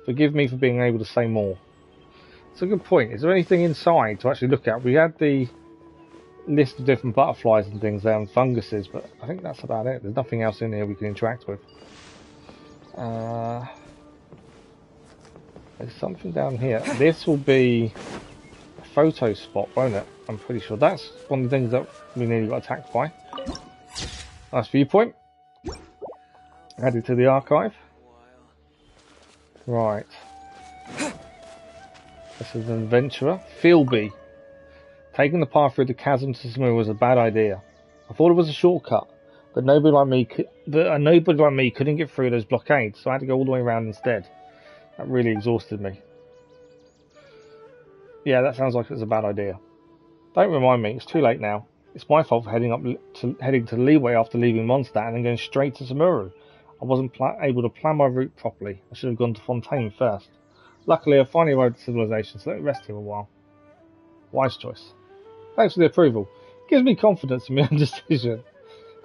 Forgive me for being able to say more. It's a good point. Is there anything inside to actually look at? We had the list of different butterflies and things there and funguses, but I think that's about it. There's nothing else in here we can interact with. There's something down here. This will be a photo spot, won't it? I'm pretty sure that's one of the things that we nearly got attacked by. Nice viewpoint. Added to the archive. Right. This is an adventurer. Philby. Taking the path through the chasm to Sumeru was a bad idea. I thought it was a shortcut, but nobody like me couldn't get through those blockades, so I had to go all the way around instead. That really exhausted me. Yeah, that sounds like it was a bad idea. Don't remind me, it's too late now. It's my fault for heading to Leeway after leaving Mondstadt and then going straight to Sumeru. I wasn't able to plan my route properly. I should have gone to Fontaine first. Luckily, I finally arrived at civilization, so let me rest here a while. Wise choice. Thanks for the approval. Gives me confidence in my own decision.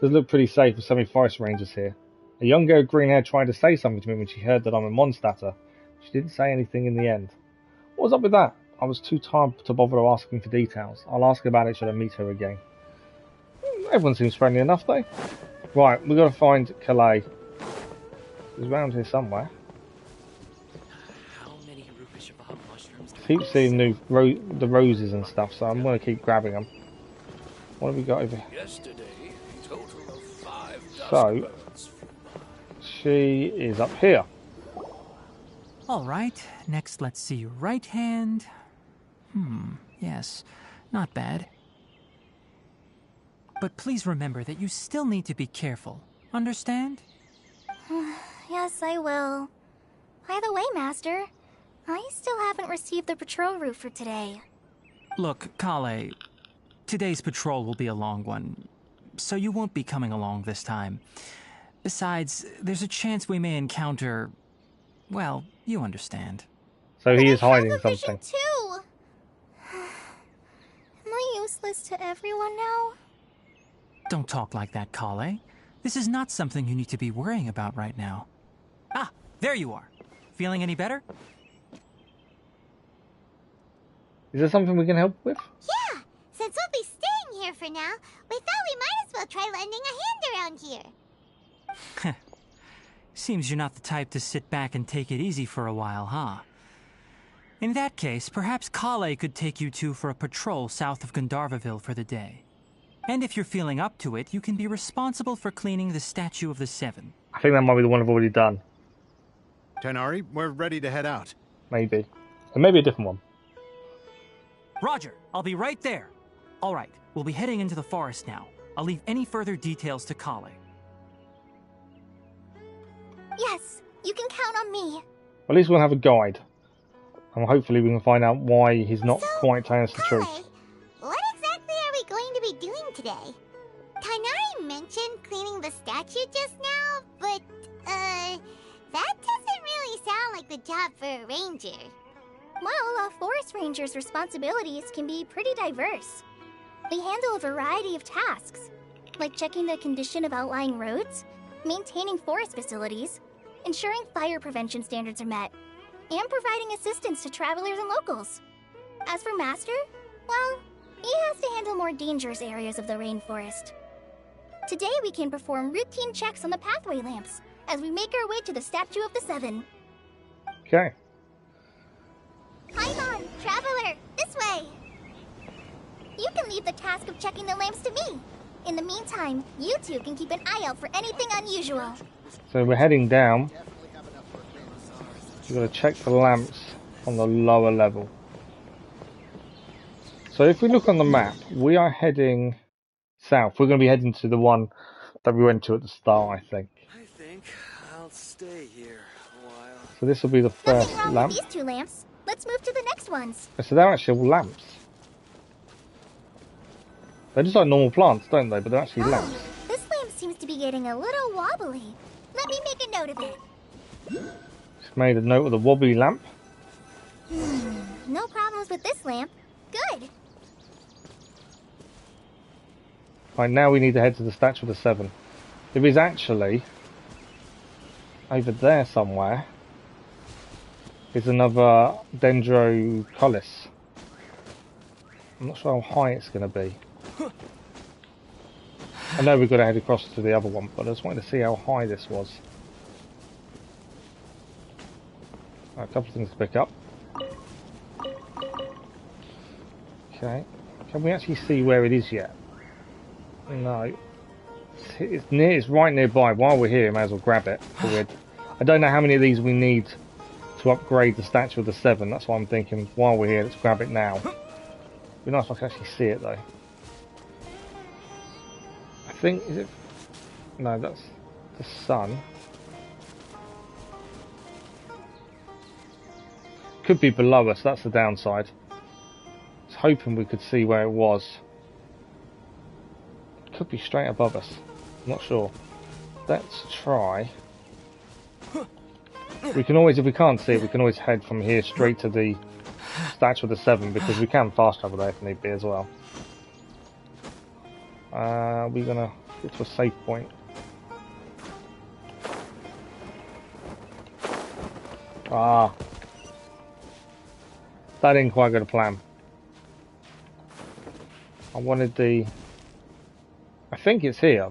Does look pretty safe with so many forest rangers here. A young girl with green hair tried to say something to me when she heard that I'm a Mondstadter. She didn't say anything in the end. What was up with that? I was too tired to bother asking for details. I'll ask about it should I meet her again. Everyone seems friendly enough though. Right, we've got to find Calais. He's around here somewhere. Keep seeing the roses and stuff, so I'm going to keep grabbing them. What have we got over here? So, she is up here. Alright, next let's see your right hand. Yes, not bad. But please remember that you still need to be careful. Understand? Yes, I will. By the way, Master, I still haven't received the patrol route for today. Look, Kale, today's patrol will be a long one, so you won't be coming along this time. Besides, there's a chance we may encounter... well, you understand. So he is hiding something. Too. Am I useless to everyone now? Don't talk like that, Kale. This is not something you need to be worrying about right now. Ah, there you are. Feeling any better? Is there something we can help with? Yeah! Since we'll be staying here for now, we thought we might as well try lending a hand around here. Seems you're not the type to sit back and take it easy for a while, huh? In that case, perhaps Kale could take you two for a patrol south of Gandharvaville for the day. And if you're feeling up to it, you can be responsible for cleaning the Statue of the Seven. I think that might be the one I've already done. Tenari, we're ready to head out. Maybe. And maybe a different one. Roger, I'll be right there. All right, we'll be heading into the forest now. I'll leave any further details to Kale. Yes, you can count on me. At least we'll have a guide. And hopefully we can find out why he's not quite telling us the Kale, truth. what exactly are we going to be doing today? Tainari mentioned cleaning the statue just now, but, that doesn't really sound like the job for a ranger. Well, a forest ranger's responsibilities can be pretty diverse. They handle a variety of tasks, like checking the condition of outlying roads, maintaining forest facilities, ensuring fire prevention standards are met, and providing assistance to travelers and locals. As for Master, well, he has to handle more dangerous areas of the rainforest. Today we can perform routine checks on the pathway lamps as we make our way to the Statue of the Seven. Okay. Paimon, traveler, this way! You can leave the task of checking the lamps to me. In the meantime, you two can keep an eye out for anything unusual. So we're heading down. We've got to check the lamps on the lower level. So if we look on the map, we are heading south. We're going to be heading to the one that we went to at the start, I think. I think I'll stay here a while. So this will be the first Nothing wrong lamp. with these two lamps. Let's move to the next ones. So they're actually all lamps. They're just like normal plants, don't they? But they're actually lamps. This lamp seems to be getting a little wobbly. Let me make a note of it. Just made a note of the wobbly lamp. No problems with this lamp. Good. Right, now we need to head to the Statue of the Seven. There is actually, over there somewhere, is another Dendro collis. I'm not sure how high it's going to be. I know we've got to head across to the other one, but I just wanted to see how high this was. Right, a couple of things to pick up. Okay. Can we actually see where it is yet? No. it's right nearby. While we're here, may as well grab it. I don't know how many of these we need to upgrade the statue of the 7. That's why I'm thinking. While we're here, let's grab it now. It'd be nice if I could actually see it though. I think is it? No, that's the sun. Could be below us. That's the downside. I was hoping we could see where it was. Could be straight above us. I'm not sure. Let's try. We can always, if we can't see it, we can always head from here straight to the statue of the 7 because we can fast travel there if need be as well. We're gonna get to a safe point. Ah, that didn't quite go to plan. I wanted the. I think it's here.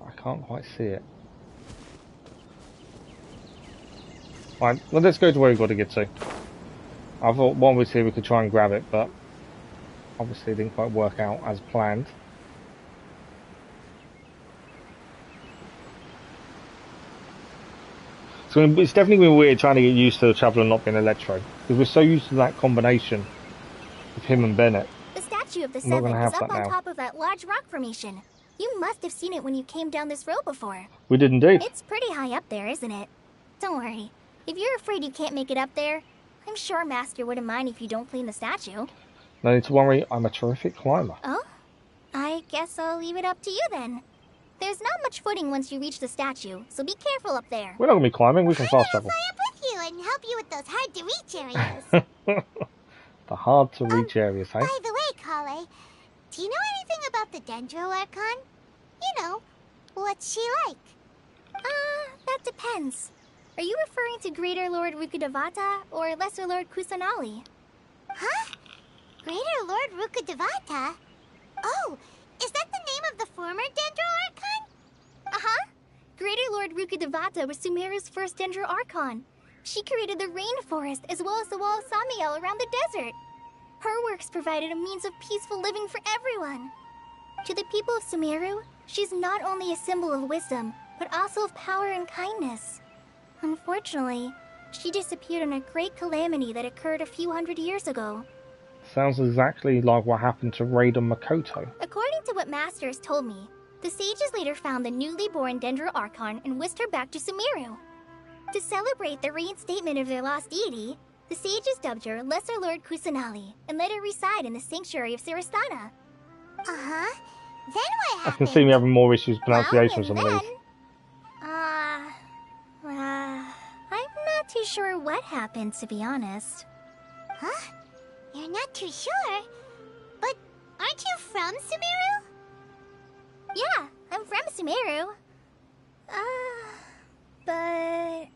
I can't quite see it. Right, well, let's go to where we've got to get to. I thought one was here, we could try and grab it, but obviously it didn't quite work out as planned. So it's definitely been weird trying to get used to the Traveller not being Electro, because we're so used to that combination of him and Bennett. The statue of the 7 is up on top of that large rock formation. You must have seen it when you came down this road before. We did indeed. It's pretty high up there, isn't it? Don't worry. If you're afraid you can't make it up there, I'm sure Master wouldn't mind if you don't clean the statue. No need to worry, I'm a terrific climber. Oh? I guess I'll leave it up to you then. There's not much footing once you reach the statue, so be careful up there. We're not going to be climbing, we can fast travel. I'll fly up with you and help you with those hard-to-reach areas. The hard-to-reach areas, hey? By the way, Kale, do you know anything about the Dendro Archon? You know, what's she like? That depends. Are you referring to Greater Lord Rukkhadevata or Lesser Lord Kusanali? Huh? Greater Lord Rukkhadevata? Oh, is that the name of the former Dendro Archon? Uh-huh. Greater Lord Rukkhadevata was Sumeru's first Dendro Archon. She created the rainforest as well as the wall of Samiel around the desert. Her works provided a means of peaceful living for everyone. To the people of Sumeru, she's not only a symbol of wisdom, but also of power and kindness. Unfortunately, she disappeared in a great calamity that occurred a few hundred years ago. Sounds exactly like what happened to Raiden Makoto. According to what Master has told me, the sages later found the newly born Dendro Archon and whisked her back to Sumeru. To celebrate the reinstatement of their lost deity, the sages dubbed her Lesser Lord Kusanali and let her reside in the sanctuary of Siristana. Uh-huh. Then what happened? I can see me having more issues with pronunciation of some of these. I'm not too sure what happened, to be honest. Huh? You're not too sure? But aren't you from Sumeru? Yeah, I'm from Sumeru. But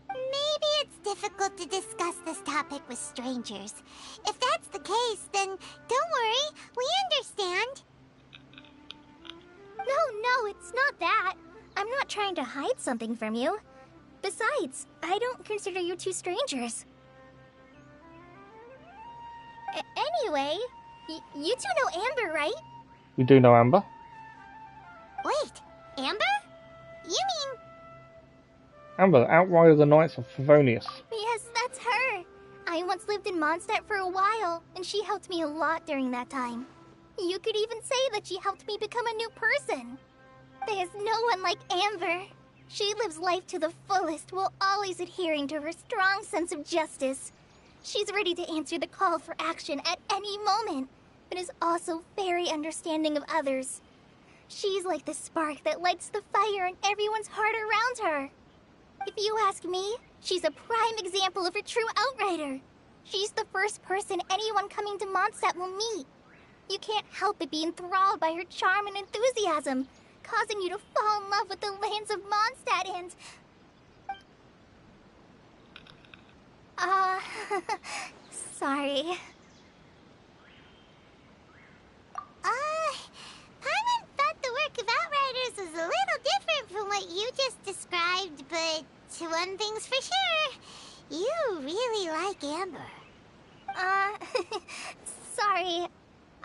maybe it's difficult to discuss this topic with strangers. If that's the case, then don't worry, we understand. No, it's not that. I'm not trying to hide something from you. Besides, I don't consider you two strangers. Anyway, you two know Amber, right? We do know Amber. Wait, Amber? You mean... Amber, Outrider of the Knights of Favonius. Yes, that's her. I once lived in Mondstadt for a while, and she helped me a lot during that time. You could even say that she helped me become a new person. There's no one like Amber. She lives life to the fullest while always adhering to her strong sense of justice. She's ready to answer the call for action at any moment, but is also very understanding of others. She's like the spark that lights the fire in everyone's heart around her. If you ask me, she's a prime example of a true outrider. She's the first person anyone coming to Mondstadt will meet. You can't help but be enthralled by her charm and enthusiasm, causing you to fall in love with the lands of Mondstadt and... sorry. Paimon thought the work of Outriders was a little different from what you just described, but one thing's for sure, you really like Amber. Sorry.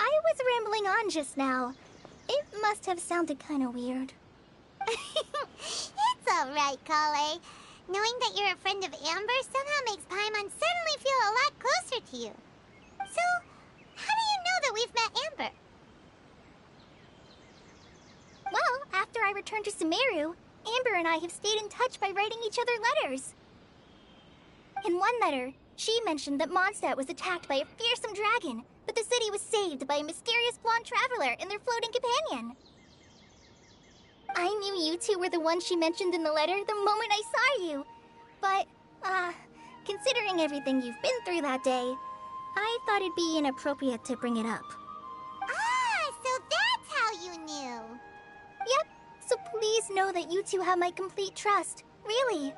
I was rambling on just now. It must have sounded kind of weird. It's alright, Kale. Knowing that you're a friend of Amber somehow makes Paimon suddenly feel a lot closer to you. So, how do you know that we've met Amber? Well, after I returned to Sumeru, Amber and I have stayed in touch by writing each other letters. In one letter, she mentioned that Mondstadt was attacked by a fearsome dragon, but the city was saved by a mysterious blonde traveler and their floating companion. I knew you two were the ones she mentioned in the letter the moment I saw you. But, considering everything you've been through that day, I thought it'd be inappropriate to bring it up. Ah, so that's how you knew. Yep, so please know that you two have my complete trust. Really.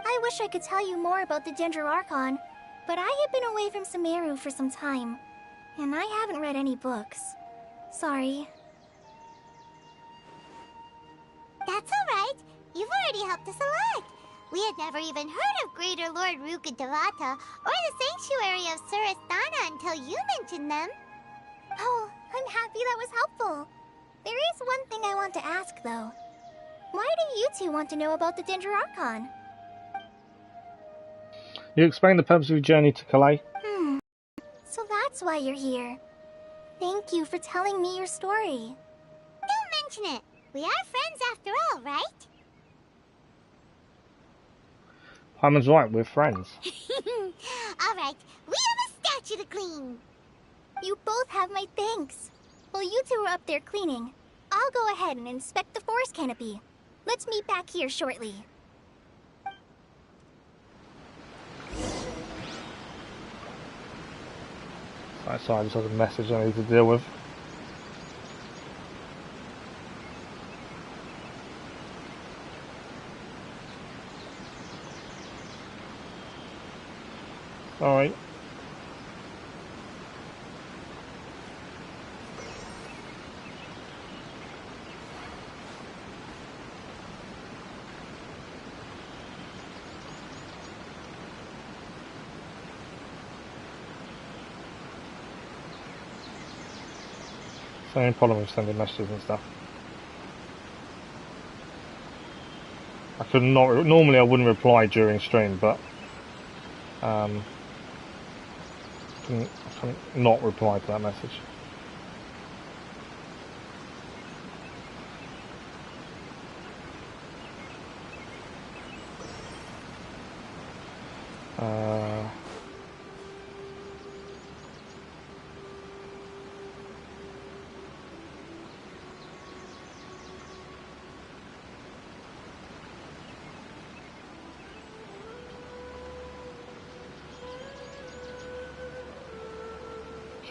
I wish I could tell you more about the Dendro Archon, but I have been away from Sumeru for some time, and I haven't read any books. Sorry. That's alright. You've already helped us a lot. We had never even heard of Greater Lord Rukkhadevata or the Sanctuary of Surasthana until you mentioned them. Oh, I'm happy that was helpful. There is one thing I want to ask, though. Why do you two want to know about the Dendro Archon? You explain the purpose of your journey to Calais? So that's why you're here. Thank you for telling me your story. Don't mention it. We are friends after all, right? Paimon's right, we're friends. Alright, we have a statue to clean. You both have my thanks. While you two are up there cleaning, I'll go ahead and inspect the forest canopy. Let's meet back here shortly. Right, so I just have a message I need to deal with. Alright. Same problem with sending messages and stuff. I could not. Normally, I wouldn't reply during stream, but I couldn't not reply to that message.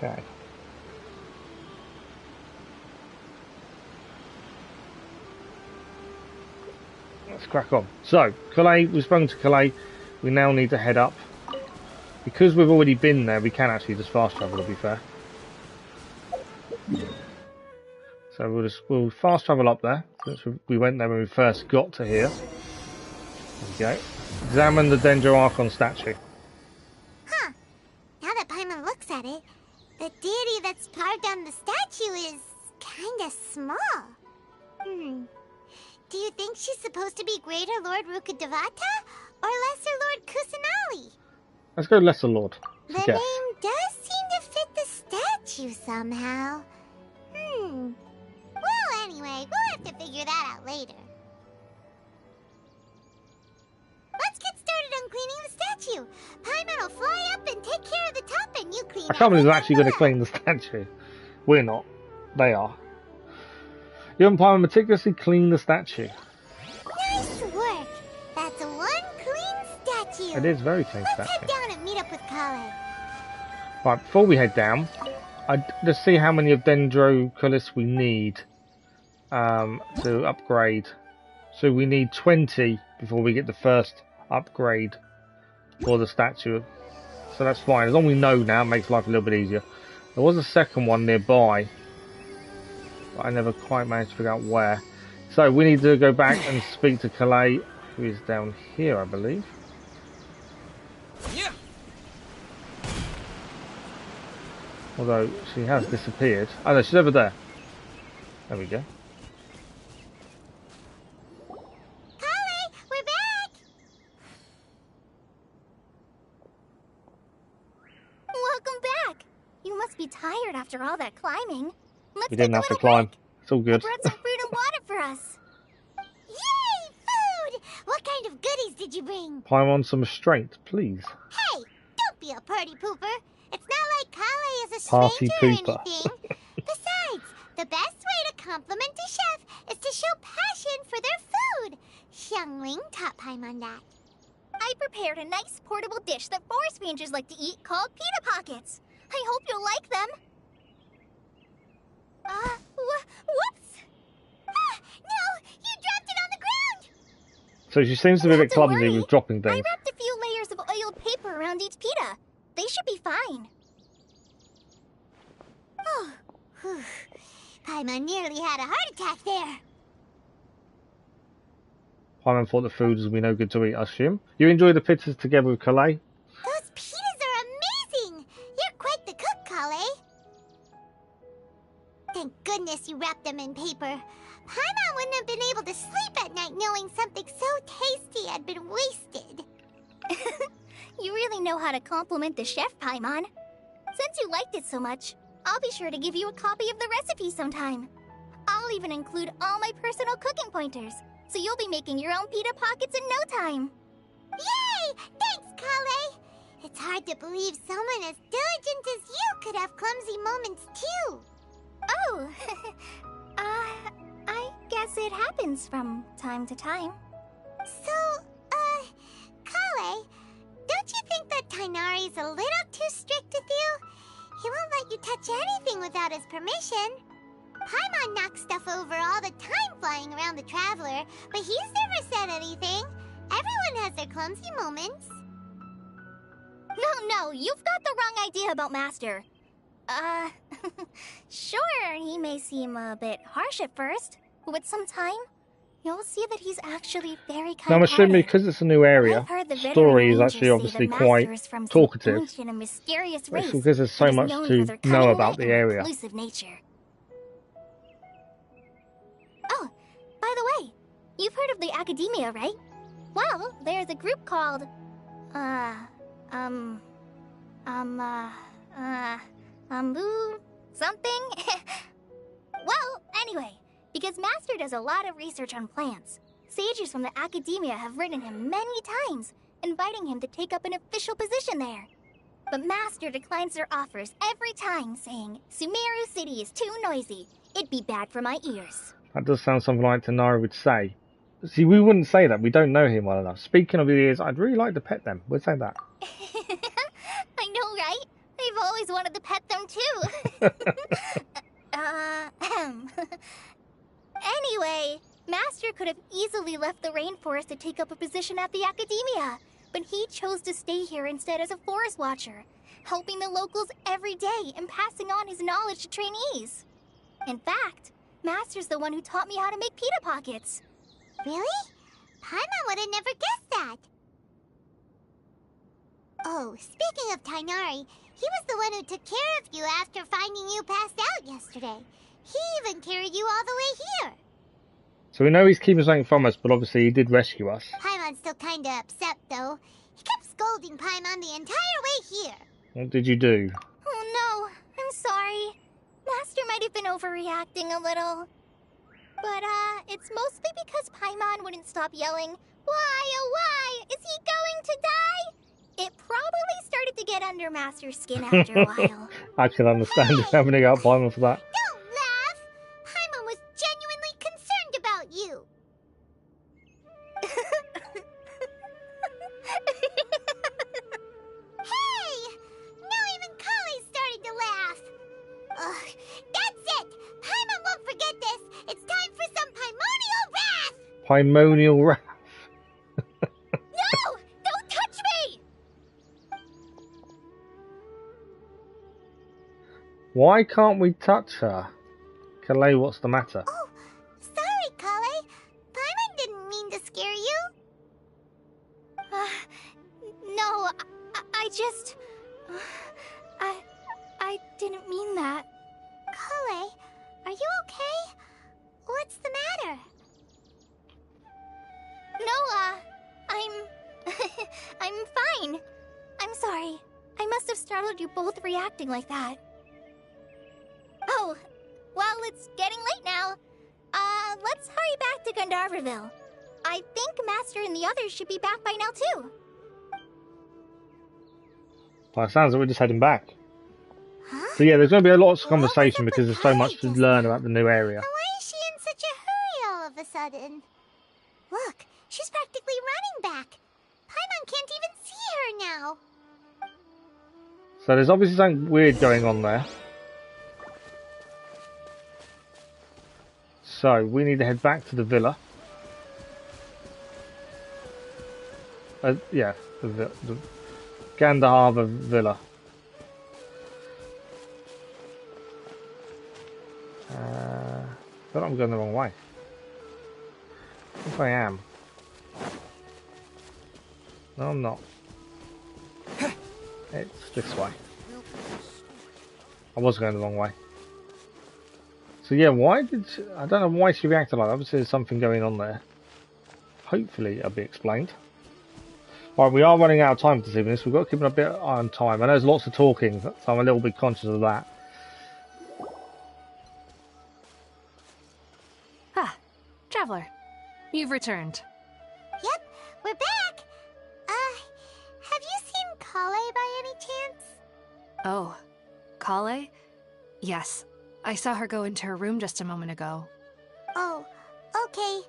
Okay. Let's crack on. So, Calais, we've spoken to Calais. We now need to head up. Because we've already been there, we can actually just fast travel, to be fair. So we'll fast travel up there, since we went there when we first got to here. There we go. Examine the Dendro Archon statue. Huh. Now that Paimon looks at it, the deity that's carved on the statue is kinda small. Do you think she's supposed to be Greater Lord Rukkhadevata or Lesser Lord Kusanali? Let's go Lesser Lord. The name does seem to fit the statue somehow. Well, anyway, we'll have to figure that out later. Let's get started on cleaning the statue. Paimon will fly up and take care of the top, and you clean. I can't believe they're actually going to clean the statue. We're not. They are. You and Paimon meticulously clean the statue. Nice work. That's one clean statue. It is very clean statue. Let's head down and meet up with Kale. Right, before we head down, let's see how many of Dendro Cullis we need to upgrade. So we need 20 before we get the first upgrade for the statue. So that's fine. As long as we know now, it makes life a little bit easier. There was a second one nearby, but I never quite managed to figure out where. So we need to go back and speak to Calais, who is down here, I believe. Yeah. Although she has disappeared. Oh no, she's over there. There we go. Kale, we're back! Welcome back! You must be tired after all that climbing. Let's We didn't take have a to climb. break. It's all I good. brought some fruit and water for us. Yay! Food! What kind of goodies did you bring? Paimon, some restraint, please. Hey! Don't be a party pooper. It's not like Kale is a Party stranger pooper. or anything. Besides, the best way to compliment a chef is to show passion for their food. Xiangling taught Paimon that. I prepared a nice portable dish that forest rangers like to eat called pita pockets. I hope you'll like them. Whoops! Ah, no! You dropped it on the ground! So she seems to be a bit Don't clumsy worry. with dropping I things. wrapped a few layers of oiled paper around each pita. They should be fine. Oh, whew. Paimon nearly had a heart attack there. Paimon thought the food would be no good to eat, I assume. You enjoy the pizzas together with Calais? Those pitas are amazing! You're quite the cook, Kale. Thank goodness you wrapped them in paper. Paimon wouldn't have been able to sleep at night knowing something so tasty had been wasted. You really know how to compliment the chef, Paimon. Since you liked it so much, I'll be sure to give you a copy of the recipe sometime. I'll even include all my personal cooking pointers, so you'll be making your own pita pockets in no time. Yay! Thanks, Kale! It's hard to believe someone as diligent as you could have clumsy moments too. Oh, I guess it happens from time to time. So, Kale, don't you think that Tighnari's a little too strict with you? He won't let you touch anything without his permission. Paimon knocks stuff over all the time flying around the Traveler, but he's never said anything. Everyone has their clumsy moments. No, you've got the wrong idea about Master. Sure, he may seem a bit harsh at first, but with some time, you'll see that he's actually very kind-hearted. Now I'm assuming because it's a new area, I've heard the story is veteran actually rangers say obviously that quite Master is from some talkative. ancient and mysterious It's race because there's so that is much known to for their know cunning about the wit and area. reclusive nature. Oh, by the way, you've heard of the Academia, right? Well, there's a group called, something? Well, anyway, because Master does a lot of research on plants, sages from the Academia have written him many times, inviting him to take up an official position there. But Master declines their offers every time, saying, Sumeru City is too noisy. It'd be bad for my ears. That does sound something like Tighnari would say. See, we wouldn't say that. We don't know him well enough. Speaking of his ears, I'd really like to pet them. We'd say that. I know, right? I've always wanted to pet them too. Anyway, Master could have easily left the rainforest to take up a position at the Academia, but he chose to stay here instead as a forest watcher, helping the locals every day and passing on his knowledge to trainees. In fact, Master's the one who taught me how to make pita pockets. Really? Paimon would have never guessed that. Oh, speaking of Tighnari, he was the one who took care of you after finding you passed out yesterday. He even carried you all the way here. So we know he's keeping something from us, but obviously he did rescue us. Paimon's still kinda upset, though. He kept scolding Paimon the entire way here. What did you do? Oh no, I'm sorry. Master might have been overreacting a little. But, it's mostly because Paimon wouldn't stop yelling, Why, oh why, is he going to die? It probably started to get under Master's skin after a while. I can understand you having to go up Paimon for that. Don't laugh! Paimon was genuinely concerned about you. Hey! Now even Kale's starting to laugh. Ugh, that's it! Paimon won't forget this. It's time for some Paimonial wrath! Paimonial wrath. No! Don't touch me! Why can't we touch her? Calais, what's the matter? Oh, sorry, Kale. Paimon didn't mean to scare you. No, I just... didn't mean that. Kale, are you okay? What's the matter? No, I'm fine. I'm sorry. I must have startled you both reacting like that. Oh, well, it's getting late now. Let's hurry back to Gandharvaville. I think Master and the others should be back by now, too. Well, it sounds like we're just heading back. Huh? So yeah, there's going to be a lot of conversation because there's so much to learn about the new area. And why is she in such a hurry all of a sudden? Look, she's practically running back. Paimon can't even see her now. So there's obviously something weird going on there. So we need to head back to the villa. Yeah, the Gandharva villa. I feel like I'm going the wrong way. I think I am. No, I'm not. It's this way. I was going the wrong way. So yeah, why did she, I don't know why she reacted like that. Obviously there's something going on there. Hopefully it'll be explained. Right, we are running out of time this evening, so we've got to keep it a bit on time. I know there's lots of talking, so I'm a little bit conscious of that. Ah, Traveler, you've returned. Yep, we're back. Have you seen Kale by any chance? Oh, Kale? Yes, I saw her go into her room just a moment ago. Oh, okay.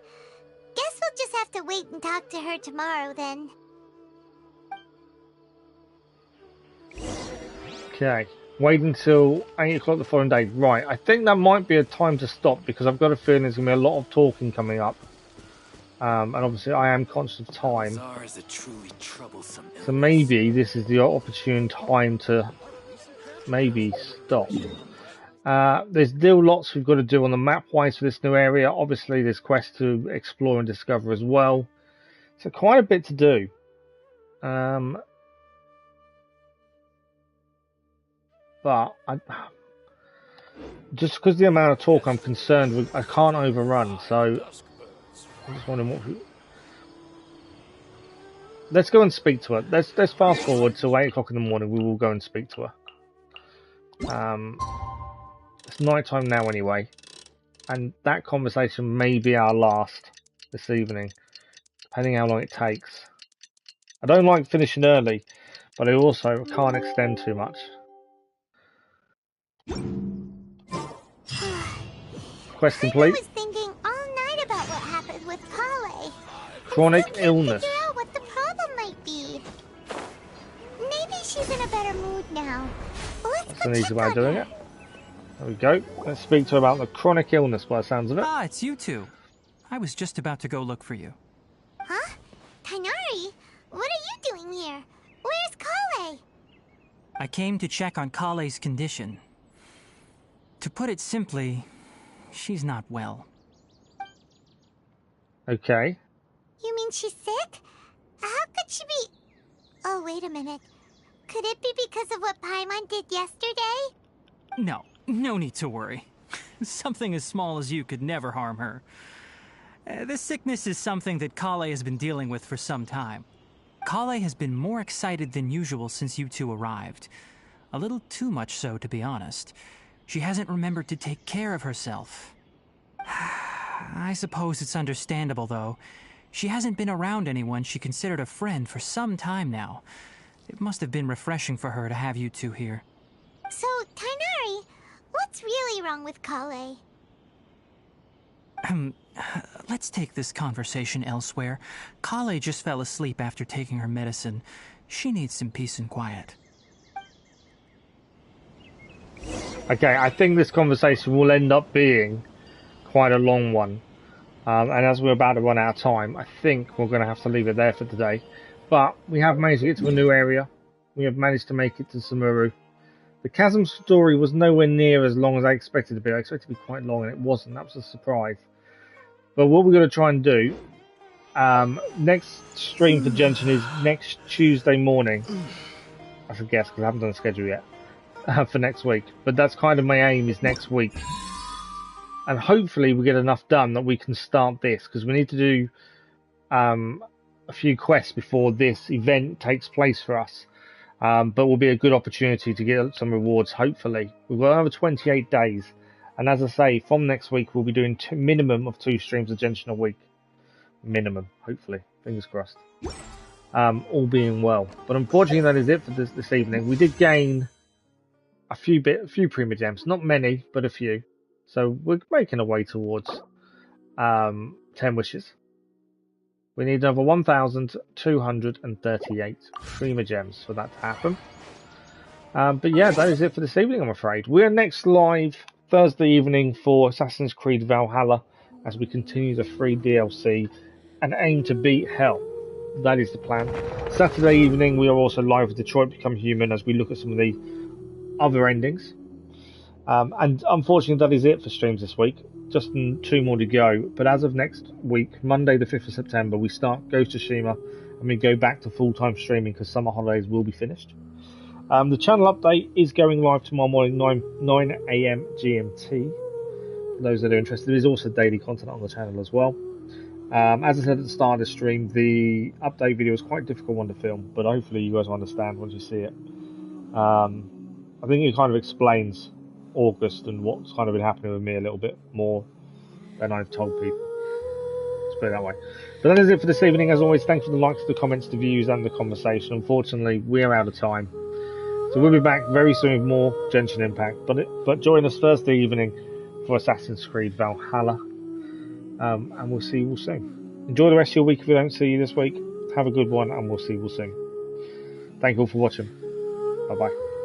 Guess we'll just have to wait and talk to her tomorrow then. Okay, wait until 8 o'clock the following day. Right, I think that might be a time to stop because I've got a feeling there's going to be a lot of talking coming up. And obviously I am conscious of time. So maybe this is the opportune time to maybe stop. There's still lots we've got to do on the map-wise for this new area. Obviously there's quests to explore and discover as well. So quite a bit to do. But just because of the amount of talk I'm concerned with, I can't overrun, so I'm just wondering what let's go and speak to her. Let's fast forward to 8 o'clock in the morning. We will go and speak to her. It's night time now anyway, and that conversation may be our last this evening, depending how long it takes. I don't like finishing early, but I also can't extend too much. Quest complete. I was thinking all night about what happened with Kale. Chronic illness. Figure out what the problem might be. Maybe she's in a better mood now. That's an easy way of doing it. There we go. Let's speak to her about the chronic illness by the sounds of it. Ah, it's you two. I was just about to go look for you. Huh? Tighnari? What are you doing here? Where's Kale? I came to check on Kale's condition. To put it simply, she's not well. Okay. You mean she's sick? How could she be... Oh, wait a minute. Could it be because of what Paimon did yesterday? No, no need to worry. Something as small as you could never harm her. This sickness is something that Kale has been dealing with for some time. Kale has been more excited than usual since you two arrived. A little too much so, to be honest. She hasn't remembered to take care of herself. I suppose it's understandable, though. She hasn't been around anyone she considered a friend for some time now. It must have been refreshing for her to have you two here. So, Tighnari, what's really wrong with Kale? Let's take this conversation elsewhere. Kale just fell asleep after taking her medicine. She needs some peace and quiet. Okay, I think this conversation will end up being quite a long one. And as we're about to run out of time, I think we're going to have to leave it there for today. But we have managed to get to a new area. We have managed to make it to Sumeru. The Chasm story was nowhere near as long as I expected it to be. I expected it to be quite long, and it wasn't. That was a surprise. But what we're going to try and do, next stream for Genshin is next Tuesday morning. That's a guess, because I haven't done a schedule yet. for next week. But that's kind of my aim, is next week. And hopefully we get enough done that we can start this, because we need to do a few quests before this event takes place for us. But will be a good opportunity to get some rewards, hopefully. We've got another 28 days. And as I say, from next week, we'll be doing minimum of 2 streams of Genshin a week. Minimum, hopefully. Fingers crossed. All being well. But unfortunately, that is it for this evening. We did gain a few Prima Gems. Not many, but a few. So we're making our way towards 10 wishes. We need another 1,238 Prima Gems for that to happen. But yeah, that is it for this evening, I'm afraid. We're next live Thursday evening for Assassin's Creed Valhalla as we continue the free DLC and aim to beat Hell. That is the plan. Saturday evening, we are also live with Detroit Become Human as we look at some of the other endings. And unfortunately, that is it for streams this week. Just 2 more to go. But as of next week, Monday the 5th of September, we start Ghost of Tsushima and we go back to full-time streaming because summer holidays will be finished. The channel update is going live tomorrow morning, 9 AM GMT. For those that are interested, there is also daily content on the channel as well. As I said at the start of the stream, the update video is quite a difficult one to film, but hopefully you guys will understand once you see it. I think it kind of explains August and what's kind of been happening with me a little bit more than I've told people. Let's put it that way. But that is it for this evening. As always, thanks for the likes, the comments, the views, and the conversation. Unfortunately, we're out of time. So we'll be back very soon with more Genshin Impact. But join us Thursday evening for Assassin's Creed Valhalla. And we'll see you all soon. Enjoy the rest of your week if we don't see you this week. Have a good one, and we'll see you all soon. Thank you all for watching. Bye-bye.